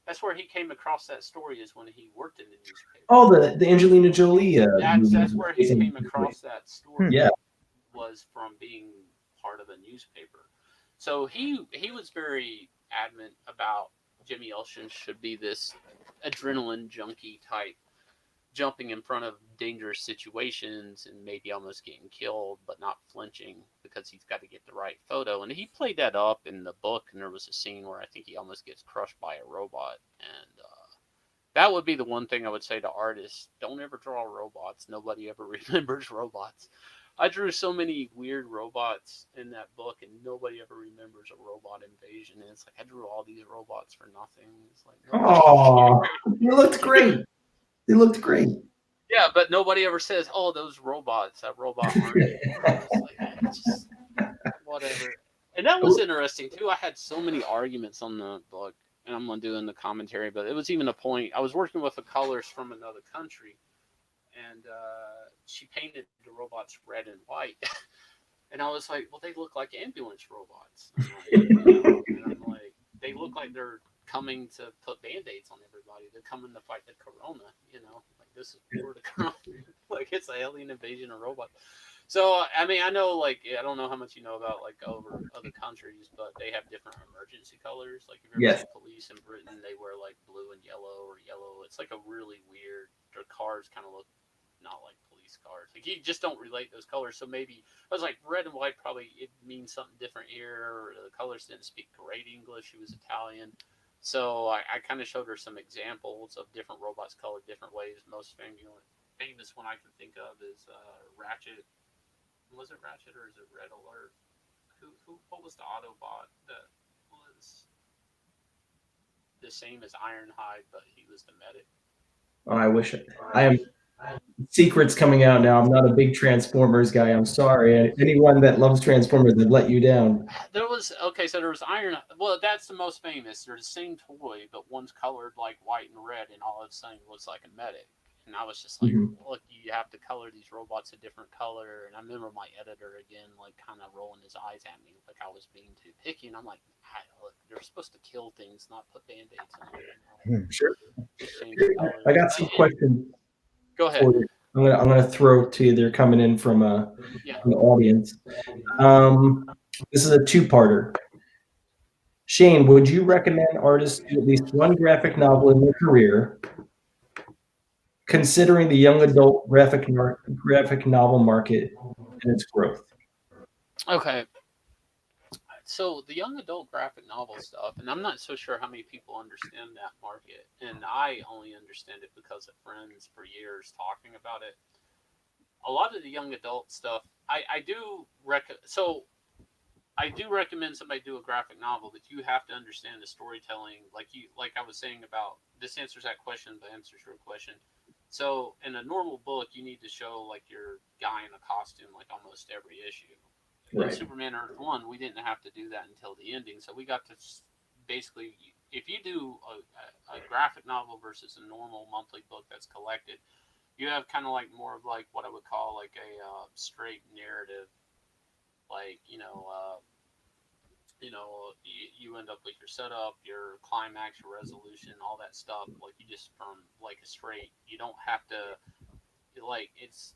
C: That's where he came across that story is when he worked in the newspaper.
A: Oh, the Angelina Jolie.
C: That's where he came across that story.
A: Yeah,
C: was from being part of a newspaper. So he was very adamant about Jimmy Olsen should be this adrenaline junkie type, jumping in front of dangerous situations and maybe almost getting killed, but not flinching because he's got to get the right photo. And he played that up in the book, and there was a scene where I think he almost gets crushed by a robot. And that would be the one thing I would say to artists: don't ever draw robots. Nobody ever remembers robots. I drew so many weird robots in that book, and nobody ever remembers a robot invasion. And it's like I drew all these robots for nothing. It's like
A: Oh, they looked great. They looked great.
C: yeah, but nobody ever says, "Oh, those robots, that robot army." It's like just whatever. And that was interesting too. I had so many arguments on the book, and I'm gonna do in the commentary. But it was even a point. I was working with the colors from another country, and she painted the robots red and white. And I was like, well, they look like ambulance robots. And I'm like, they look like they're coming to put band-aids on everybody. They're coming to fight the corona, like this is for the corona. Like it's an alien invasion of robots. So, I mean, I know, like, I don't know how much you know about, like, over other countries, but they have different emergency colors. Like, if you ever
A: Yes.
C: see police in Britain, they wear, like, blue and yellow or yellow. It's, like, a really weird, their cars kind of look not like police cars. Like, you just don't relate those colors. So maybe, I was like, red and white probably, it means something different here. Or the colors didn't speak great English. She was Italian. So I kind of showed her some examples of different robots colored different ways. Most famous one I can think of is Ratchet. Was it Ratchet or is it Red Alert? What was the Autobot that was the same as Ironhide, but he was the medic?
A: Oh, I wish I am. Secrets coming out now. I'm not a big Transformers guy. I'm sorry. Anyone that loves Transformers, they've let you down.
C: There was so there was Iron. Well, that's the most famous. They're the same toy, but one's colored like white and red, and all it's saying looks like a medic. And I was just like, look, you have to color these robots a different color. And I remember my editor again, like kind of rolling his eyes at me, like I was being too picky. And I'm like, look, they're supposed to kill things, not put band-aids on.
A: Sure.
C: I
A: got some questions.
C: Go ahead.
A: I'm gonna throw to you. They're coming in from from the audience. This is a two-parter. Shane, would you recommend artists do at least one graphic novel in their career, considering the young adult graphic novel market and its growth?
C: Okay. So the young adult graphic novel stuff, and I'm not so sure how many people understand that market, and I only understand it because of friends for years talking about it. A lot of the young adult stuff, I do recommend somebody do a graphic novel, but you have to understand the storytelling. Like I was saying about this answers that question, but answers your question. So in a normal book, you need to show like your guy in a costume like almost every issue. In Superman Earth 1, we didn't have to do that until the ending. So we got to basically, if you do a graphic novel versus a normal monthly book that's collected, you have kind of like more of like what I would call like a straight narrative. Like, you end up with your setup, your climax, your resolution, all that stuff. Like you just from like a straight, you don't have to, like, it's,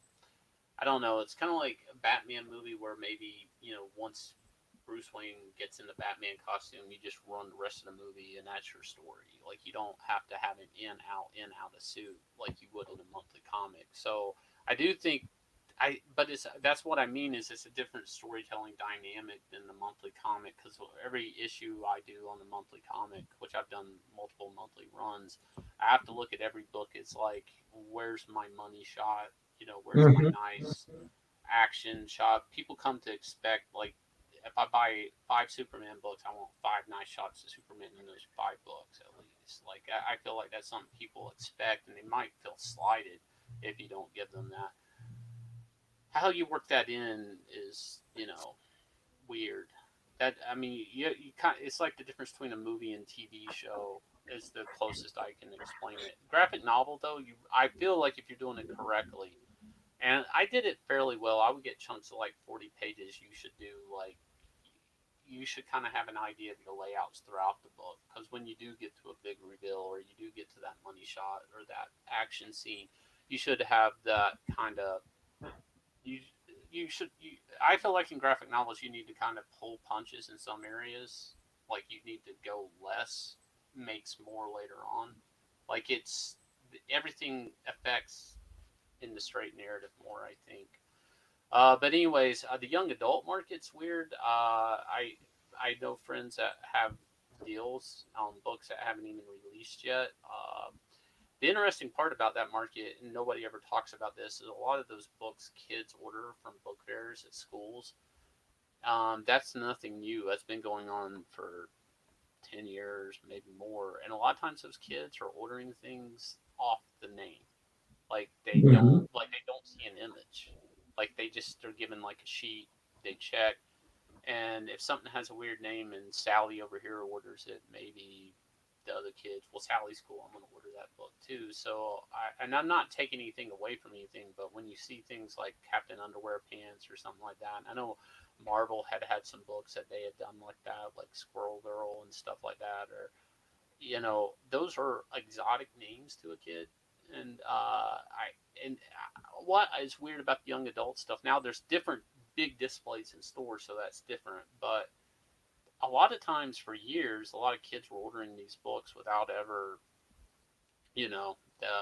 C: I don't know. It's kind of like a Batman movie where maybe, once Bruce Wayne gets in the Batman costume, you just run the rest of the movie and that's your story. Like you don't have to have him in, out of suit like you would in a monthly comic. So I do think that's what I mean is it's a different storytelling dynamic than the monthly comic because every issue I do on the monthly comic, which I've done multiple monthly runs, I have to look at every book. It's like, where's my money shot? Where's my nice action shot? People come to expect, like, if I buy 5 Superman books, I want 5 nice shots of Superman in those 5 books at least. Like, I feel like that's something people expect, and they might feel slighted if you don't give them that. How you work that in is, weird. That, I mean, you kind it's like the difference between a movie and TV show is the closest I can explain it. Graphic novel though, I feel like if you're doing it correctly, and I did it fairly well. I would get chunks of like 40 pages. You should kind of have an idea of your layouts throughout the book because when you do get to a big reveal or you do get to that money shot or that action scene, you should have that kind of you I feel like in graphic novels you need to kind of pull punches in some areas. Like you need to go less makes more later on. Like it's everything affects in the straight narrative more, I think. But anyways, the young adult market's weird. I know friends that have deals on books that haven't even released yet. The interesting part about that market, and nobody ever talks about this, is a lot of those books kids order from book fairs at schools. That's nothing new. That's been going on for 10 years, maybe more. And a lot of times those kids are ordering things off the name. Like
A: Mhm.
C: they don't see an image. Like they just are given like a sheet, they check, and if something has a weird name and Sally over here orders it, maybe the other kids, well, Sally's cool. I'm going to order that book too. And I'm not taking anything away from anything, but when you see things like Captain Underwear Pants or something like that, I know Marvel had some books that they had done like that, like Squirrel Girl and stuff like that, or those are exotic names to a kid. And what is weird about the young adult stuff now? There's different big displays in stores, so that's different. But a lot of times, for years, a lot of kids were ordering these books without ever,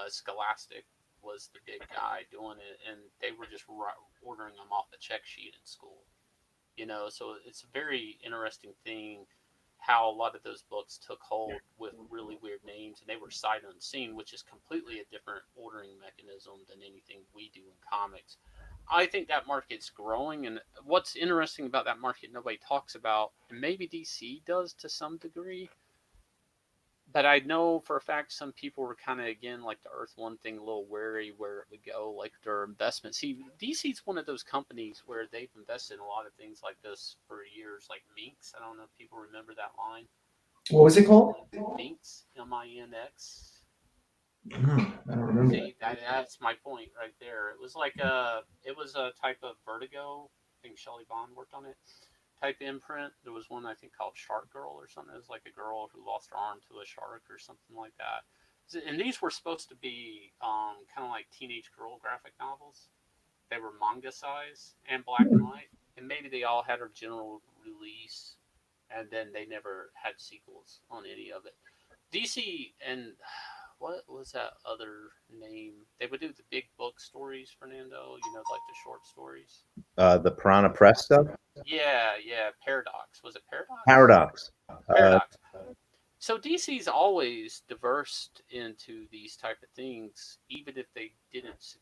C: Scholastic was the big guy doing it, and they were just ordering them off the check sheet in school. So it's a very interesting thing how a lot of those books took hold with really weird names, and they were sight unseen, which is completely a different ordering mechanism than anything we do in comics. I think that market's growing, and what's interesting about that market nobody talks about, and maybe DC does to some degree, but I know for a fact some people were kind of, again, like the Earth One thing, a little wary where it would go, like their investment. See, DC's one of those companies where they've invested in a lot of things like this for years, like Minx. I don't know if people remember that line.
A: What was it called?
C: Minx, Minx.
A: I don't remember that.
C: See, that's my point right there. It was a type of Vertigo. I think Shelley Bond worked on it. Type imprint. There was one I think called Shark Girl or something. It was like a girl who lost her arm to a shark or something like that. And these were supposed to be kind of like teenage girl graphic novels. They were manga size and black and white, and maybe they all had a general release, and then they never had sequels on any of it. DC and what was that other name? They would do the big book stories, Fernando. Like the short stories.
B: The Piranha Press stuff.
C: Yeah. Paradox. Was it Paradox?
B: Paradox.
C: Paradox. So DC's always diverse into these type of things, even if they didn't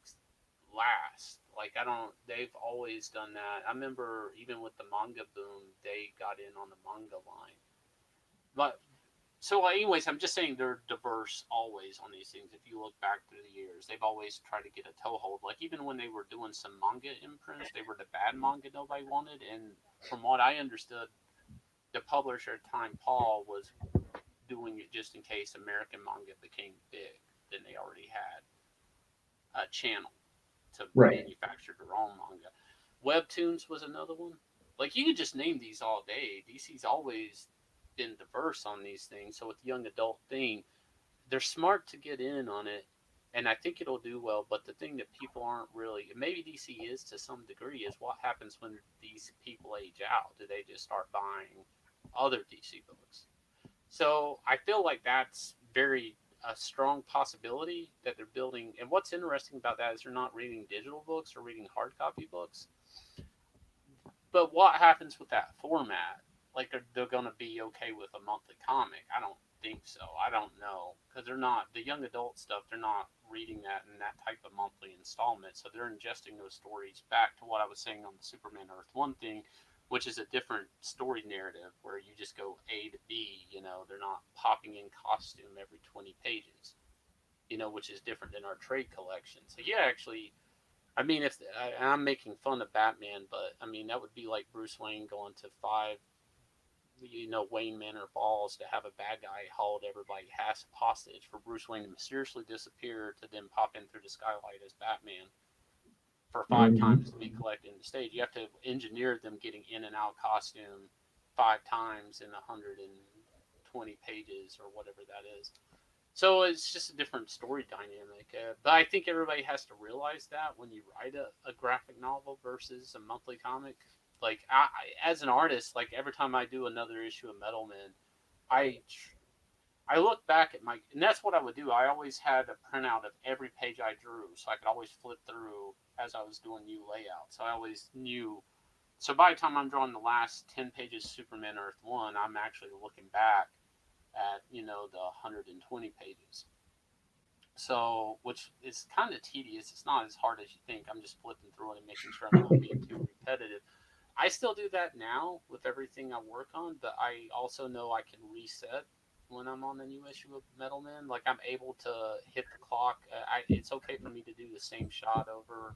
C: last. Like I don't, they've always done that. I remember even with the manga boom, they got in on the manga line. But so, anyways, I'm just saying they're diverse always on these things. If you look back through the years, they've always tried to get a toehold. Like even when they were doing some manga imprints, they were the bad manga nobody wanted. And from what I understood, the publisher at the time, Paul, was doing it just in case American manga became big. Then they already had a channel to
A: Right.
C: manufacture their own manga. Webtoons was another one. Like you could just name these all day. DC's always been diverse on these things. So with the young adult thing, they're smart to get in on it, and I think it'll do well. But the thing that people aren't really, maybe DC is to some degree, is what happens when these people age out. Do they just start buying other DC books? So I feel like that's very a strong possibility that they're building. And what's interesting about that is they're not reading digital books or reading hard copy books. But what happens with that format? Like they're going to be okay with a monthly comic? I don't think so. I don't know because they're not the young adult stuff. They're not reading that in that type of monthly installment. So they're ingesting those stories back to what I was saying on the Superman Earth One thing, which is a different story narrative where you just go A to B. They're not popping in costume every 20 pages. Which is different than our trade collection. So yeah, actually, I mean, if I'm making fun of Batman, but I mean that would be like Bruce Wayne going to five, Wayne Manor balls to have a bad guy hold everybody hostage for Bruce Wayne to mysteriously disappear to then pop in through the skylight as Batman for 5 times to be collected in the stage. You have to engineer them getting in and out costume 5 times in 120 pages or whatever that is. So it's just a different story dynamic. But I think everybody has to realize that when you write a graphic novel versus a monthly comic. Like as an artist, like every time I do another issue of Metal Men, I I look back at and that's what I would do. I always had a printout of every page I drew, so I could always flip through as I was doing new layouts. So I always knew. So by the time I'm drawing the last 10 pages Superman Earth 1, I'm actually looking back at, the 120 pages. So, which is kind of tedious. It's not as hard as you think. I'm just flipping through it and making sure I'm not being too repetitive. I still do that now with everything I work on, but I also know I can reset when I'm on the new issue of Metal Men. Like I'm able to hit the clock. It's okay for me to do the same shot over,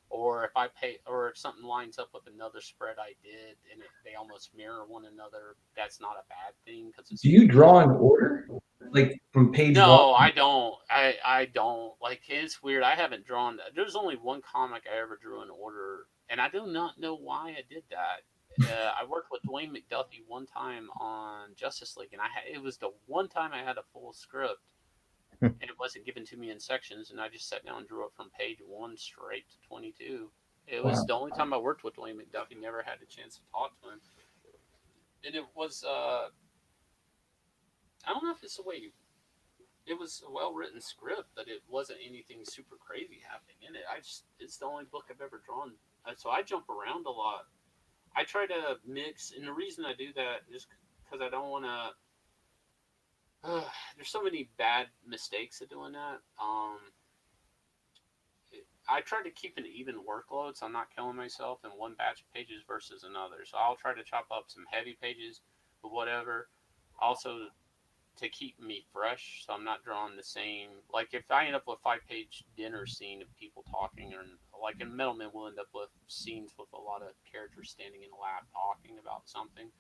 C: or if I pay, or if something lines up with another spread I did and they almost mirror one another. That's not a bad thing because it's
A: Do
C: a
A: you
C: new
A: draw in
C: issue.
A: order, like from page one?
C: No, I don't. I don't. Like it's weird. I haven't drawn that. There's only one comic I ever drew in order, and I do not know why I did that. I worked with Dwayne McDuffie one time on Justice League, and it was the one time I had a full script, and it wasn't given to me in sections, and I just sat down and drew it from page 1 straight to 22. It was
A: Wow.
C: the only time I worked with Dwayne McDuffie. Never had a chance to talk to him, and it was I don't know if it's the way it was a well written script, but it wasn't anything super crazy happening in it. It's the only book I've ever drawn. So I jump around a lot. I try to mix, and the reason I do that is because I don't want to. There's so many bad mistakes of doing that. I try to keep an even workload, so I'm not killing myself in one batch of pages versus another. So I'll try to chop up some heavy pages, but whatever. Also, to keep me fresh, so I'm not drawing the same. Like if I end up with a 5-page dinner scene of people talking, or like in Middleman, we'll end up with scenes with a lot of characters standing in a lab talking about something.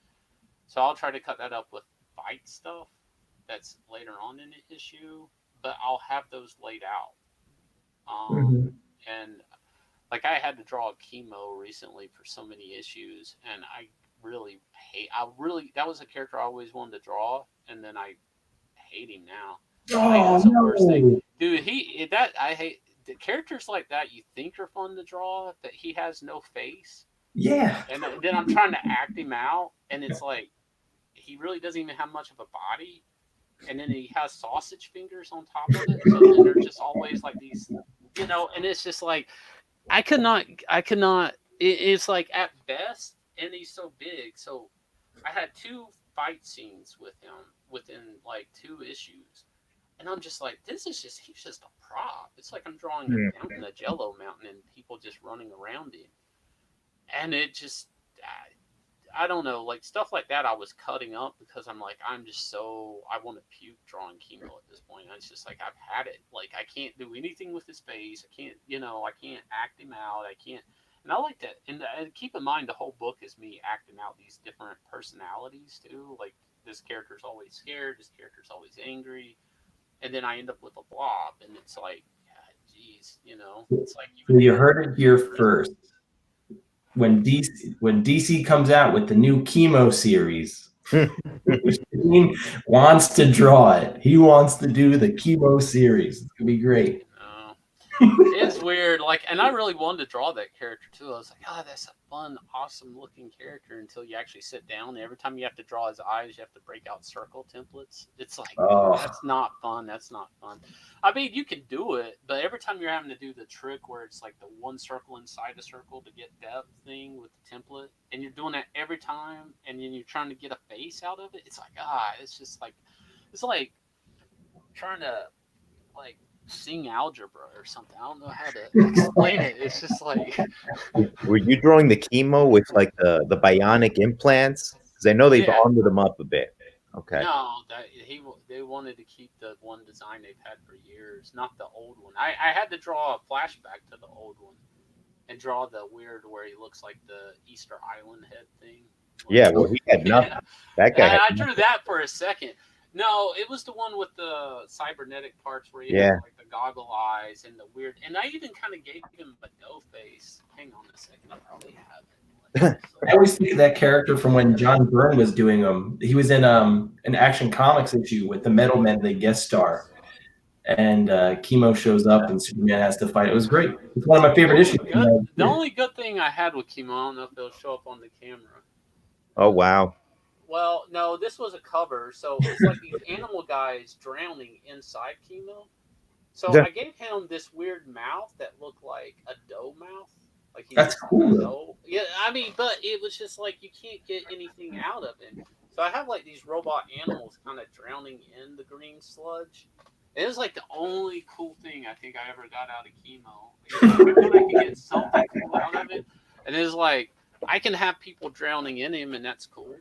C: So I'll try to cut that up with fight stuff that's later on in the issue, but I'll have those laid out. And like I had to draw a chemo recently for so many issues, and I really hate. I really that was a character I always wanted to draw, and then I hate him now. Like
A: Oh
C: that's the worst thing,
A: no!
C: dude. I hate the characters like that. You think are fun to draw, that he has no face,
A: Yeah.
C: and then I'm trying to act him out, and it's like he really doesn't even have much of a body, and then he has sausage fingers on top of it. So then they're just always like these, and it's just like I could not. It's like at best, and he's so big. So I had 2 fight scenes with him within like 2 issues, and I'm just like, he's just a prop. It's like I'm drawing a mountain, a Jello mountain, and people just running around him, and it just. I don't know, like stuff like that. I was cutting up because I'm like, I want to puke drawing chemo at this point. And it's just like I've had it. Like I can't do anything with his face. I can't, I can't act him out. I can't, and I like that. And keep in mind, the whole book is me acting out these different personalities too. Like this character's always scared. This character's always angry, and then I end up with a blob, and it's like, geez, it's like
A: So you heard it here first. When DC comes out with the new chemo series, Shane wants to draw it. He wants to do the chemo series. It's gonna be great.
C: It's weird. Like, and I really wanted to draw that character too. I was like, oh, that's a fun, awesome looking character until you actually sit down. And every time you have to draw his eyes, you have to break out circle templates. It's like, that's not fun. That's not fun. I mean, you can do it, but every time you're having to do the trick where it's like the one circle inside a circle to get depth thing with the template, and you're doing that every time, and then you're trying to get a face out of it, it's like, it's just like, it's like trying to, like, sing algebra or something. I don't know how to explain it. It's just like.
B: Were you drawing the chemo with like the bionic implants? Because I know they've armored them up a bit. Okay.
C: No, they wanted to keep the one design they've had for years, not the old one. I had to draw a flashback to the old one and draw the weird where he looks like the Easter Island head thing.
B: Yeah, well, he had nothing. That guy.
C: I drew that for a second. No, it was the one with the cybernetic parts where you have like the goggle eyes and the weird. And I even kind of gave him a dough face. Hang on a second, I probably have it.
A: I always think of that character from when John Byrne was doing them. He was in an Action Comics issue with the Metal Men, they guest star, and Chemo shows up and Superman has to fight. It was great. It's one of my favorite issues.
C: The only good thing I had with Chemo, I don't know if it'll show up on the camera.
B: Oh wow.
C: Well, no, this was a cover, so it's like these animal guys drowning inside Chemo. So I gave him this weird mouth that looked like a dough mouth. Like
A: that's cool.
C: Yeah, I mean, but it was just like you can't get anything out of it. So I have like these robot animals kind of drowning in the green sludge, It was like the only cool thing I think I ever got out of chemo. I thought I could get something cool out of it, and it was like I can have people drowning in him, and that's cool.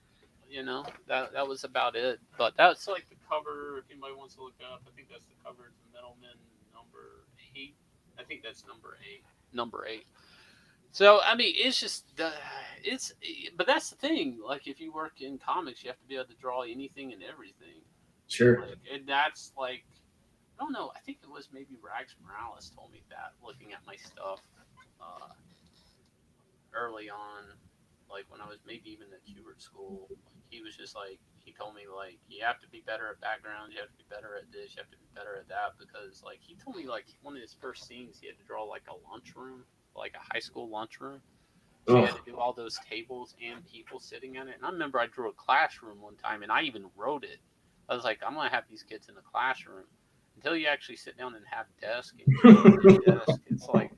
C: That was about it. But that's like the cover. If anybody wants to look it up, I think that's the cover. It's the Middleman number 8. I think that's number 8. Number 8. So I mean, it's just it's. But that's the thing. Like if you work in comics, you have to be able to draw anything and everything.
A: Sure.
C: Like, and that's like I don't know. I think it was maybe Rags Morales told me that looking at my stuff uh, early on, like when I was maybe even at Kubert school. Like he was just like he told me like you have to be better at background, you have to be better at this, you have to be better at that because like he told me like one of his first scenes he had to draw like a lunchroom, like a high school lunchroom. So you had to
A: Ugh.
C: do all those tables and people sitting in it. And I remember I drew a classroom one time and I even wrote it. I was like, I'm gonna have these kids in the classroom until you actually sit down and have desk and you sit at a desk. It's like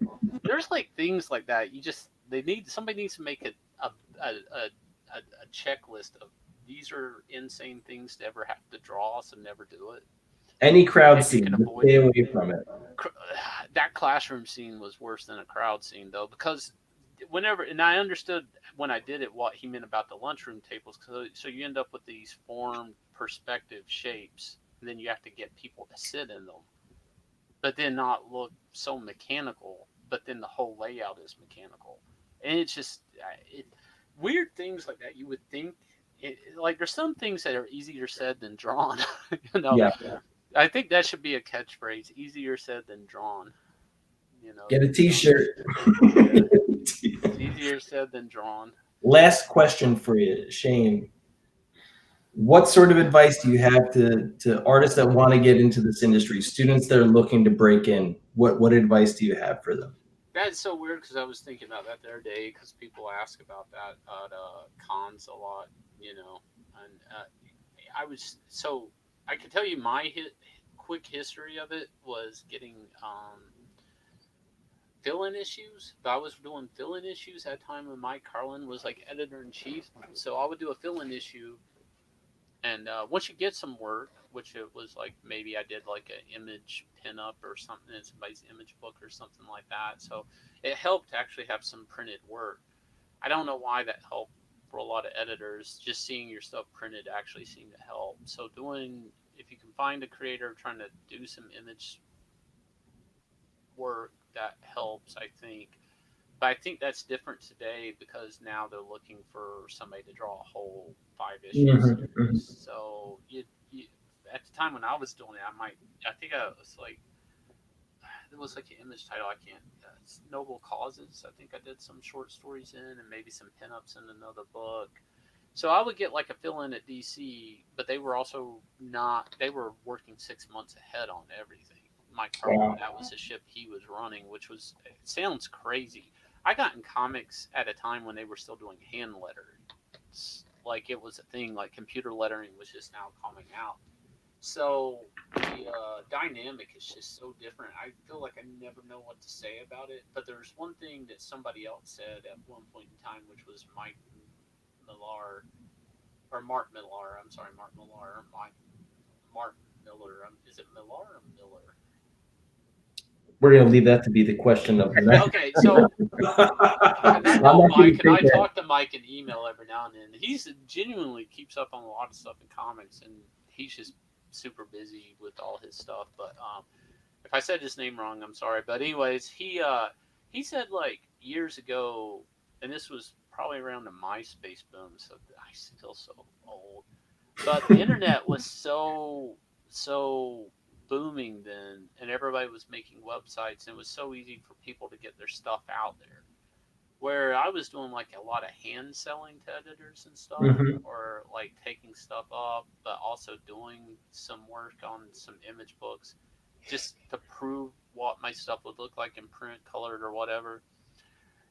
C: there's like things like that. You just they need somebody needs to make a checklist of these are insane things to ever have to draw, so never do it.
A: Any crowd
C: If you can
A: scene, just
C: avoid
A: stay
C: it.
A: away from it.
C: That classroom scene was worse than a crowd scene though because whenever and I understood when I did it what he meant about the lunchroom tables so you end up with these formed perspective shapes and then you have to get people to sit in them but then not look so mechanical but then the whole layout is mechanical and it's just weird things like that you would think like there's some things that are easier said than drawn. you know
A: Yeah.
C: I think that should be a catchphrase easier said than drawn.
A: Get a
C: To be
A: t-shirt.
C: honest. Yeah. It's easier said than drawn.
A: Last question for you, Shane. What sort of advice do you have to artists that want to get into this industry, students that are looking to break in? What advice do you have for them?
C: That's so weird because I was thinking about that the other day because people ask about that at cons a lot, and I was so I can tell you my quick history of it was getting fill-in issues. But I was doing fill-in issues at a time when Mike Carlin was like editor in chief, so I would do a fill-in issue. And once you get some work, which it was like maybe I did like an image pinup or something in somebody's image book or something like that. So it helped to actually have some printed work. I don't know why that helped for a lot of editors. Just seeing your stuff printed actually seemed to help. So if you can find a creator trying to do some image work, that helps, I think. But I think that's different today because now they're looking for somebody to draw a whole 5 issue
A: Mhm, mhm.
C: series. So you at the time when I was doing it, I think I was like it was like an image title. I can't. It's Noble Causes. I think I did some short stories in and maybe some pinups in another book. So I would get like a fill in at DC, but they were also not. They were working 6 months ahead on everything. Mike Carlin,
A: Wow.
C: that was the ship he was running, which was it sounds crazy. I got in comics at a time when they were still doing hand lettering. Like it was a thing. Like computer lettering was just now coming out. So the dynamic is just so different. I feel like I never know what to say about it. But there's one thing that somebody else said at one point in time, which was Mike Millar or Mark Millar. I'm sorry, Mark Millar. Mark Miller. Is it Millar or Miller?
A: We're gonna leave that to be the question of the night.
C: Okay, so and I
A: I'm
C: know
A: not gonna
C: Mike, and
A: take
C: I
A: that.
C: talk to Mike in email every now and then. He's genuinely keeps up on a lot of stuff in comics, and he's just super busy with all his stuff. But if I said his name wrong, I'm sorry. But anyways, he said like years ago, and this was probably around the MySpace boom. So I still so old, but the internet was so booming then, and everybody was making websites, and it was so easy for people to get their stuff out there. Where I was doing like a lot of hand selling to editors and stuff,
A: Mhm.
C: or like taking stuff up, but also doing some work on some image books just to prove what my stuff would look like in print, colored, or whatever.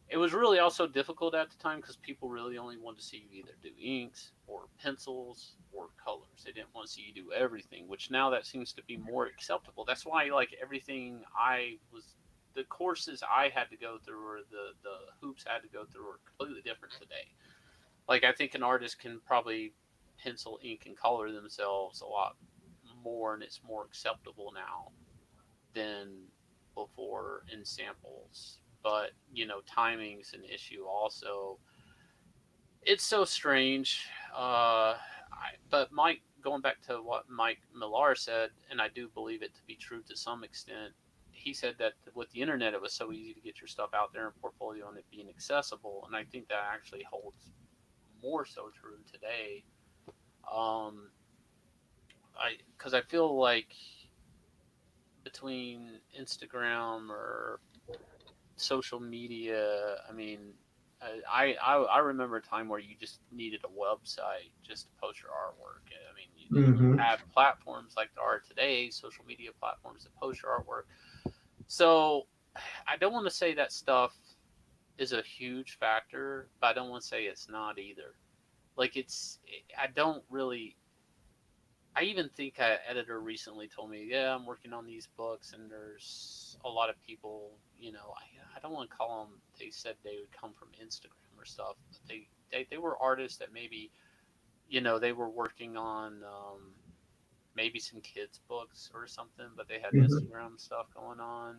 C: It was really also difficult at the time because people really only wanted to see you either do inks or pencils or colors. They didn't want to see you do everything, which now that seems to be more acceptable. That's why like everything the courses I had to go through or the hoops I had to go through are completely different today. Like I think an artist can probably pencil, ink, and color themselves a lot more, and it's more acceptable now than before in samples. But timing's an issue also. It's so strange. But Mike, going back to what Mike Millar said, and I do believe it to be true to some extent, he said that with the internet, it was so easy to get your stuff out there in portfolio and it being accessible. And I think that actually holds more so true today. Um, because I feel like between Instagram or social media, I mean, I remember a time where you just needed a website just to post your artwork. I mean, you have platforms like there are today, social media platforms that post your artwork. So I don't want to say that stuff is a huge factor, but I don't want to say it's not either. Like I don't really. I even think an editor recently told me, yeah, I'm working on these books, and there's a lot of people, I don't want to call them, they said they would come from Instagram or stuff, but they were artists that maybe, they were working on maybe some kids' books or something, but they had Instagram stuff going on.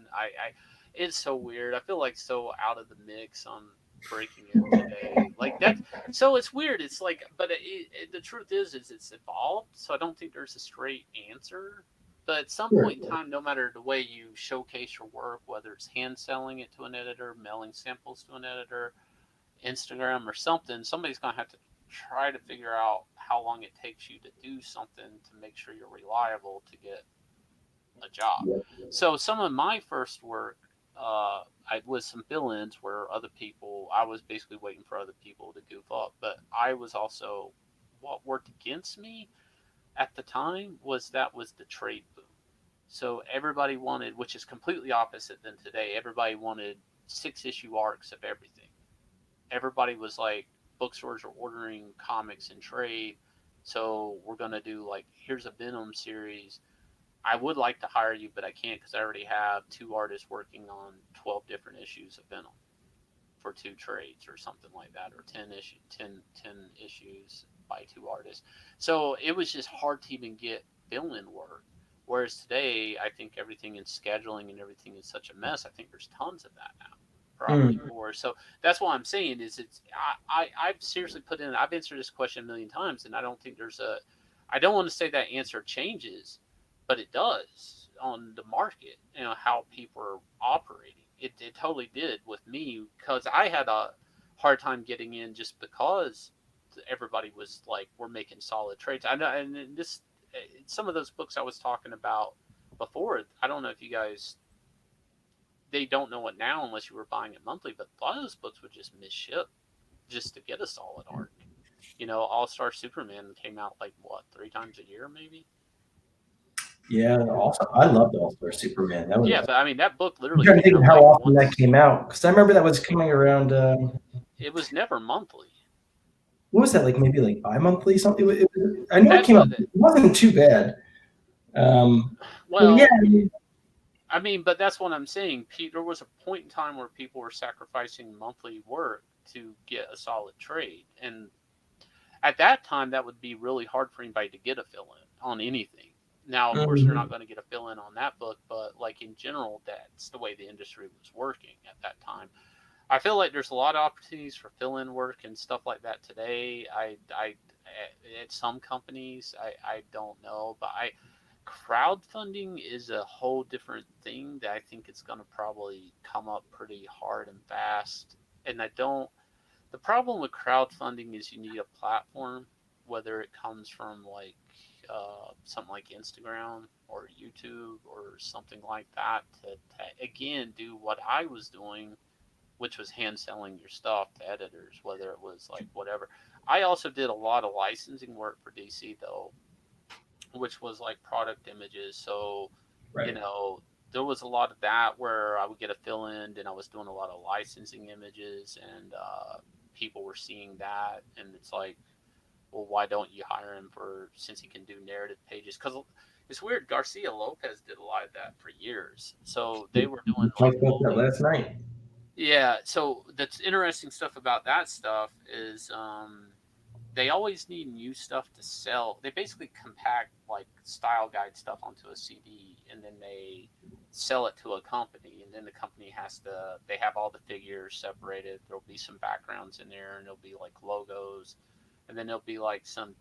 C: It's so weird. I feel like so out of the mix on breaking it today, like that. So it's weird. It's like, but the truth is it's evolved. So I don't think there's a straight answer. But at some point in time, no matter the way you showcase your work, whether it's hand selling it to an editor, mailing samples to an editor, Instagram or something, somebody's gonna have to try to figure out how long it takes you to do something to make sure you're reliable to get a job. So some of my first work, I was some fill-ins where I was basically waiting for other people to goof up, but I was also, what worked against me at the time was the trade boom. So everybody wanted, which is completely opposite than today, everybody wanted 6-issue arcs of everything. Everybody was like, bookstores are ordering comics in trade, so we're going to do like, here's a Venom series. I would like to hire you, but I can't because I already have 2 artists working on 12 different issues of Venom for 2 trades or something like that, or 10 issues by 2 artists. So it was just hard to even get fill-in work. Whereas today, I think everything in scheduling and everything is such a mess. I think there's tons of that now, probably more. So that's what I'm saying is I've seriously I've answered this question a million times, and I don't think I don't want to say that answer changes, but it does on the market, how people are operating. It totally did with me, because I had a hard time getting in just because everybody was like, we're making solid trades. I know, and some of those books I was talking about before, I don't know if you guys, they don't know it now unless you were buying it monthly, but a lot of those books would just miss ship just to get a solid arc. All-Star Superman came out like, what, 3 times a year maybe?
A: Yeah, also I loved All-Star Superman. That was
C: Yeah, but I mean, that book
A: I'm
C: literally
A: trying to
C: came
A: think of
C: out
A: how
C: like
A: often that
C: once.
A: came out, because I remember that was coming around.
C: It was never monthly.
A: What was that, like maybe like bi-monthly something? I know it
C: That's
A: came out.
C: what.
A: It wasn't too bad. But yeah,
C: Well, I mean, but that's what I'm saying. There was a point in time where people were sacrificing monthly work to get a solid trade, and at that time, that would be really hard for anybody to get a fill-in on anything. Now, of course, they're not going to get a fill-in on that book, but like in general, that's the way the industry was working at that time. I feel like there's a lot of opportunities for fill-in work and stuff like that today. At some companies, I don't know, but crowdfunding is a whole different thing that I think it's going to probably come up pretty hard and fast. And the problem with crowdfunding is you need a platform, whether it comes from like something like Instagram or YouTube or something like that, to again do what I was doing, which was hand selling your stuff to editors, whether it was like whatever. I also did a lot of licensing work for DC though, which was like product images. So, you
A: right.
C: know, there was a lot of that where I would get a fill in, and I was doing a lot of licensing images, and people were seeing that, and it's like, well, why don't you hire him since he can do narrative pages? Because it's weird. Garcia Lopez did a lot of that for years, so they were doing
A: We
C: like
A: talked about that last night.
C: yeah. So that's interesting stuff about that stuff is they always need new stuff to sell. They basically compact like style guide stuff onto a CD, and then they sell it to a company, and then the company they have all the figures separated. There'll be some backgrounds in there, and there'll be like logos, and then there'll be like some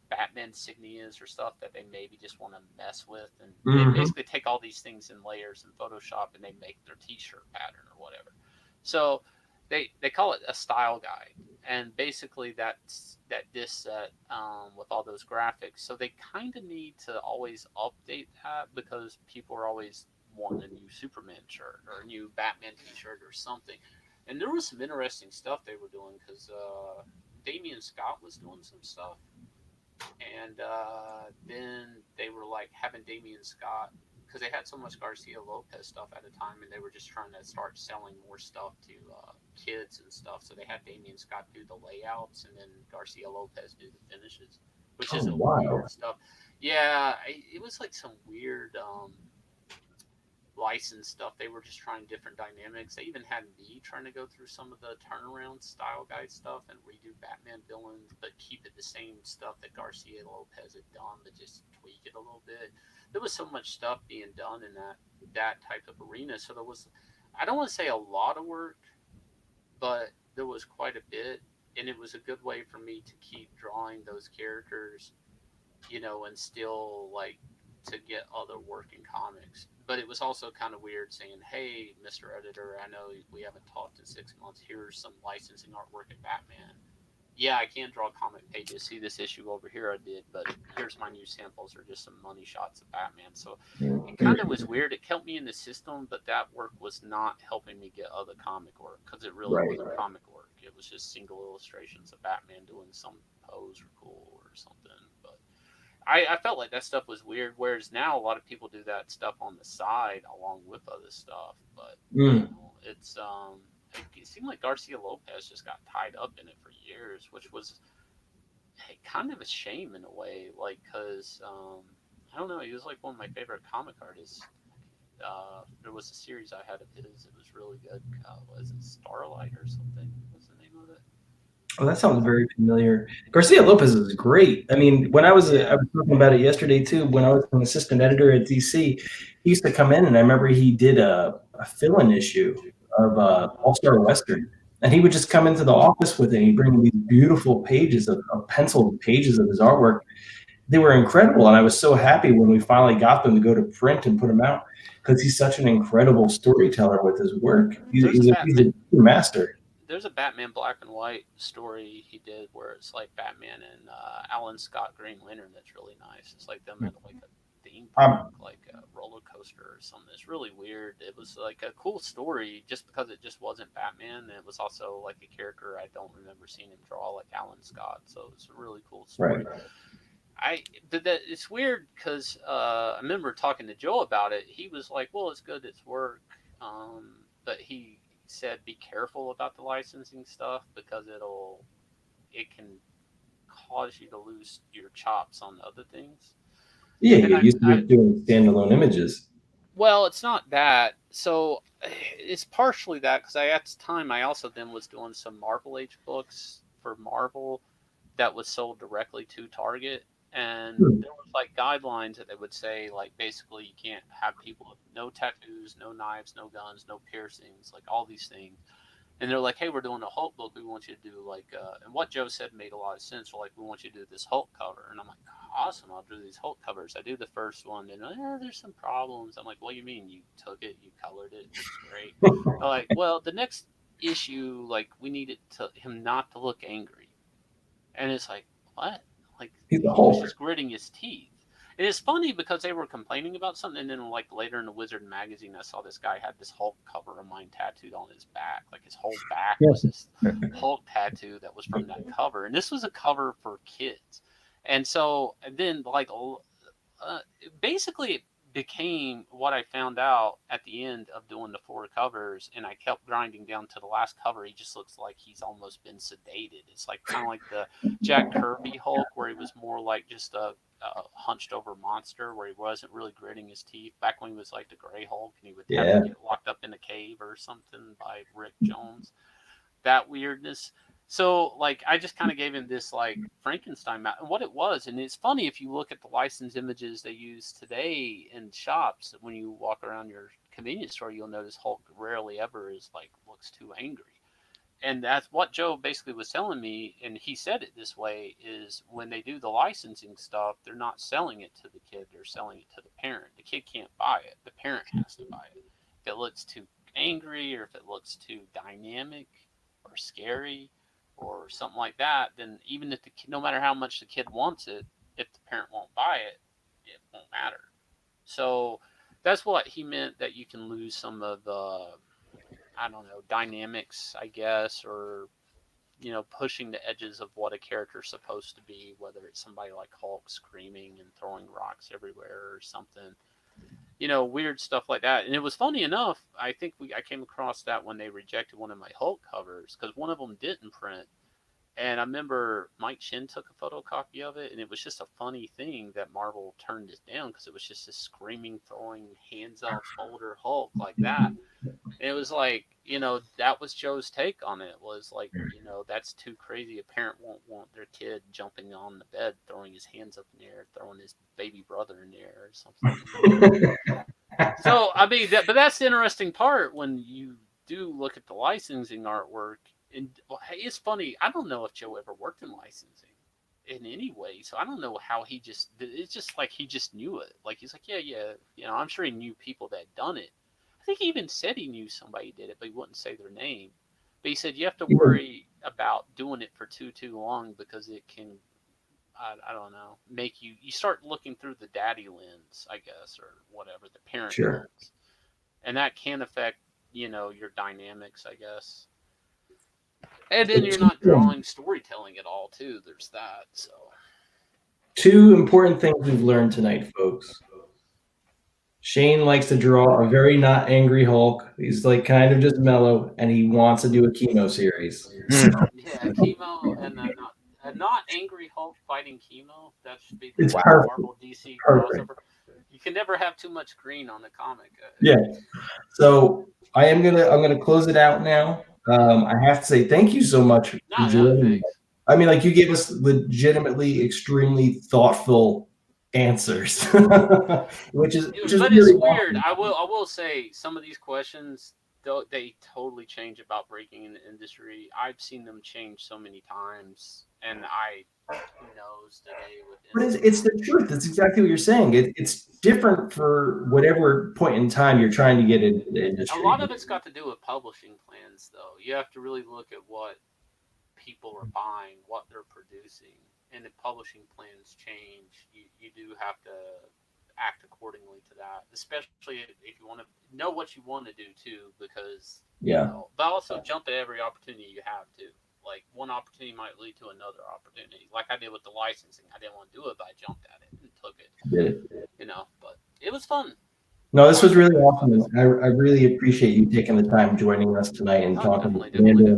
C: Batman insignias or stuff that they maybe just want to mess with, and they basically take all these things in layers in Photoshop, and they make their T-shirt pattern or whatever. So they call it a style guide, and basically that's that disc set with all those graphics. So they kind of need to always update that because people are always wanting a new Superman shirt or a new Batman T-shirt or something. And there was some interesting stuff they were doing because Damian Scott was doing some stuff, and then they were like having Damian Scott, because they had so much Garcia Lopez stuff at the time, and they were just trying to start selling more stuff to kids and stuff. So they had Damian Scott do the layouts, and then Garcia Lopez do the finishes, which is weird stuff. Yeah, it was like some weird license stuff. They were just trying different dynamics. They even had me trying to go through some of the turnaround style guide stuff and redo Batman villains, but keep it the same stuff that Garcia Lopez had done, but just tweak it a little bit. There was so much stuff being done in that type of arena. So there was, I don't want to say a lot of work, but there was quite a bit, and it was a good way for me to keep drawing those characters, and still like to get other work in comics. But it was also kind of weird saying, hey, Mr. Editor, I know we haven't talked in 6 months. Here's some licensing artwork at Batman. Yeah, I can't draw comic pages. See this issue over here I did, but here's my new samples or just some money shots of Batman. So it kind of was weird. It kept me in the system, but that work was not helping me get other comic work because it really wasn't comic work. It was just single illustrations of Batman doing some pose or cool or something. But I felt like that stuff was weird, whereas now a lot of people do that stuff on the side along with other stuff. But it's it seemed like Garcia Lopez just got tied up in it for years, which was kind of a shame in a way, like because I don't know, he was like one of my favorite comic artists. There was a series I had of his; it was really good. Was it Starlight or something? What's the name of it?
A: Oh, that sounds very familiar. Garcia Lopez is great. I mean, when I was talking about it yesterday too. When I was an assistant editor at DC, he used to come in, and I remember he did a fill-in issue of All-Star Western, and he would just come into the office with it. And he'd bring these beautiful pages of penciled pages of his artwork. They were incredible, and I was so happy when we finally got them to go to print and put them out because he's such an incredible storyteller with his work. He's a master.
C: There's a Batman black and white story he did where it's like Batman and Alan Scott Green Lantern. That's really nice. It's like them at like a theme park, like a roller coaster or something. It's really weird. It was like a cool story just because it just wasn't Batman. And it was also like a character I don't remember seeing him draw, like Alan Scott. So it's a really cool story. It's weird because I remember talking to Joe about it. He was like, well, it's good, it's work. But he said be careful about the licensing stuff because it can cause you to lose your chops on other things.
A: Yeah, you used to be doing standalone images.
C: Well, it's not that. So it's partially that because at the time I also then was doing some Marvel Age books for Marvel that was sold directly to Target. And there was like guidelines that they would say, like basically you can't have people with no tattoos, no knives, no guns, no piercings, like all these things. And they're like, hey, we're doing a Hulk book. We want you to do like, and what Joe said made a lot of sense. We're like, we want you to do this Hulk cover. And I'm like, awesome, I'll do these Hulk covers. I do the first one, and there's some problems. I'm like, what do you mean? You took it, you colored it, it's great. I'm like, well, the next issue, like we needed him not to look angry. And it's like, what? Like he was just gritting his teeth. And it's funny because they were complaining about something, and then like later in the Wizard magazine, I saw this guy had this Hulk cover of mine tattooed on his back. Like his whole back was this Hulk tattoo that was from that cover, and this was a cover for kids. And so, and then like basically it became what I found out at the end of doing the 4 covers, and I kept grinding down to the last cover. He just looks like he's almost been sedated. It's like kind of like the Jack Kirby Hulk, where he was more like just a hunched over monster, where he wasn't really gritting his teeth. Back when he was like the Gray Hulk, and he would have to get locked up in a cave or something by Rick Jones. That weirdness. So like I just kind of gave him this like Frankenstein mount, and what it was, and it's funny if you look at the licensed images they use today in shops. When you walk around your convenience store, you'll notice Hulk rarely ever is like looks too angry. And that's what Joe basically was telling me, and he said it this way: is when they do the licensing stuff, they're not selling it to the kid; they're selling it to the parent. The kid can't buy it; the parent has to buy it. If it looks too angry, or if it looks too dynamic or scary, or something like that, then even if the kid, no matter how much the kid wants it, if the parent won't buy it, it won't matter. So that's what he meant, that you can lose some of the, I don't know, dynamics, I guess, or pushing the edges of what a character's supposed to be, whether it's somebody like Hulk screaming and throwing rocks everywhere or something, weird stuff like that. And it was funny enough, I think I came across that when they rejected one of my Hulk covers, because one of them didn't print. And I remember Mike Shin took a photocopy of it, and it was just a funny thing that Marvel turned it down, because it was just this screaming, throwing, hands up, shoulder Hulk like that. And it was like, that was Joe's take on it, was like, that's too crazy. A parent won't want their kid jumping on the bed, throwing his hands up in the air, throwing his baby brother in the air or something. So, I mean, but that's the interesting part when you do look at the licensing artwork. And it's funny, I don't know if Joe ever worked in licensing in any way, so I don't know how it's just like he just knew it. Like, he's like, yeah, I'm sure he knew people that had done it. I think he even said he knew somebody did it, but he wouldn't say their name. But he said you have to worry about doing it for too long, because it can, I don't know, make you start looking through the daddy lens, I guess, or whatever, the parent lens. And that can affect, your dynamics, I guess. And then you're not drawing storytelling at all, too. There's that. So,
A: two important things we've learned tonight, folks. Shane likes to draw a very not angry Hulk. He's like kind of just mellow, and he wants to do a chemo series.
C: Yeah, chemo and a not angry Hulk fighting chemo. That should be the Marvel DC crossover. You can never have too much green on the comic.
A: Yeah. So I'm gonna close it out now. I have to say thank you so much for joining me. I mean, like, you gave us legitimately extremely thoughtful answers, which is
C: but really it's weird. Awesome. I will say some of these questions, they totally change about breaking in the industry. I've seen them change so many times, and who knows today with
A: but it's the truth. That's exactly what you're saying. It's different for whatever point in time you're trying to get into the industry.
C: A lot of it's got to do with publishing plans, though. You have to really look at what people are buying, what they're producing, and if publishing plans change, you do have to act accordingly to that, especially if you want to know what you want to do too, because but also jump at every opportunity you have to. Like, one opportunity might lead to another opportunity, like I did with the licensing. I didn't want to do it, but I jumped at it and took it. But it was fun.
A: No, this was really awesome. I really appreciate you taking the time joining us tonight and talking to Amanda.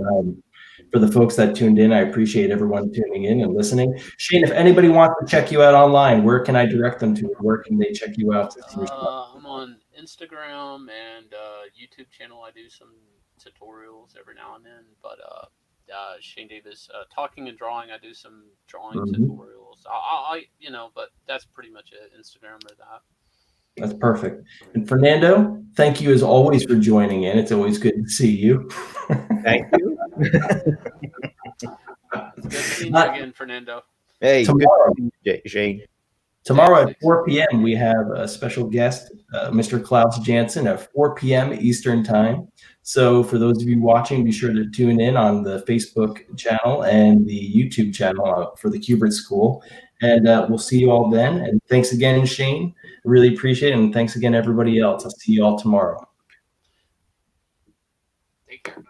A: For the folks that tuned in, I appreciate everyone tuning in and listening. Shane, if anybody wants to check you out online, where can I direct them to? Where can they check you out?
C: I'm on Instagram and YouTube channel. I do some tutorials every now and then, but Shane Davis, talking and drawing. I do some drawing tutorials. But that's pretty much it. Instagram or that.
A: That's perfect. And Fernando, thank you as always for joining in. It's always good to see you.
B: Thank you.
C: It's good seeing you again, Fernando.
B: Hey,
A: tomorrow,
B: Shane.
A: Tomorrow at 4 p.m., we have a special guest, Mr. Klaus Jansen, at 4 p.m. Eastern Time. So for those of you watching, be sure to tune in on the Facebook channel and the YouTube channel for the Kubert School. And we'll see you all then. And thanks again, Shane. Really appreciate it. And thanks again, everybody else. I'll see you all tomorrow.
C: Take care.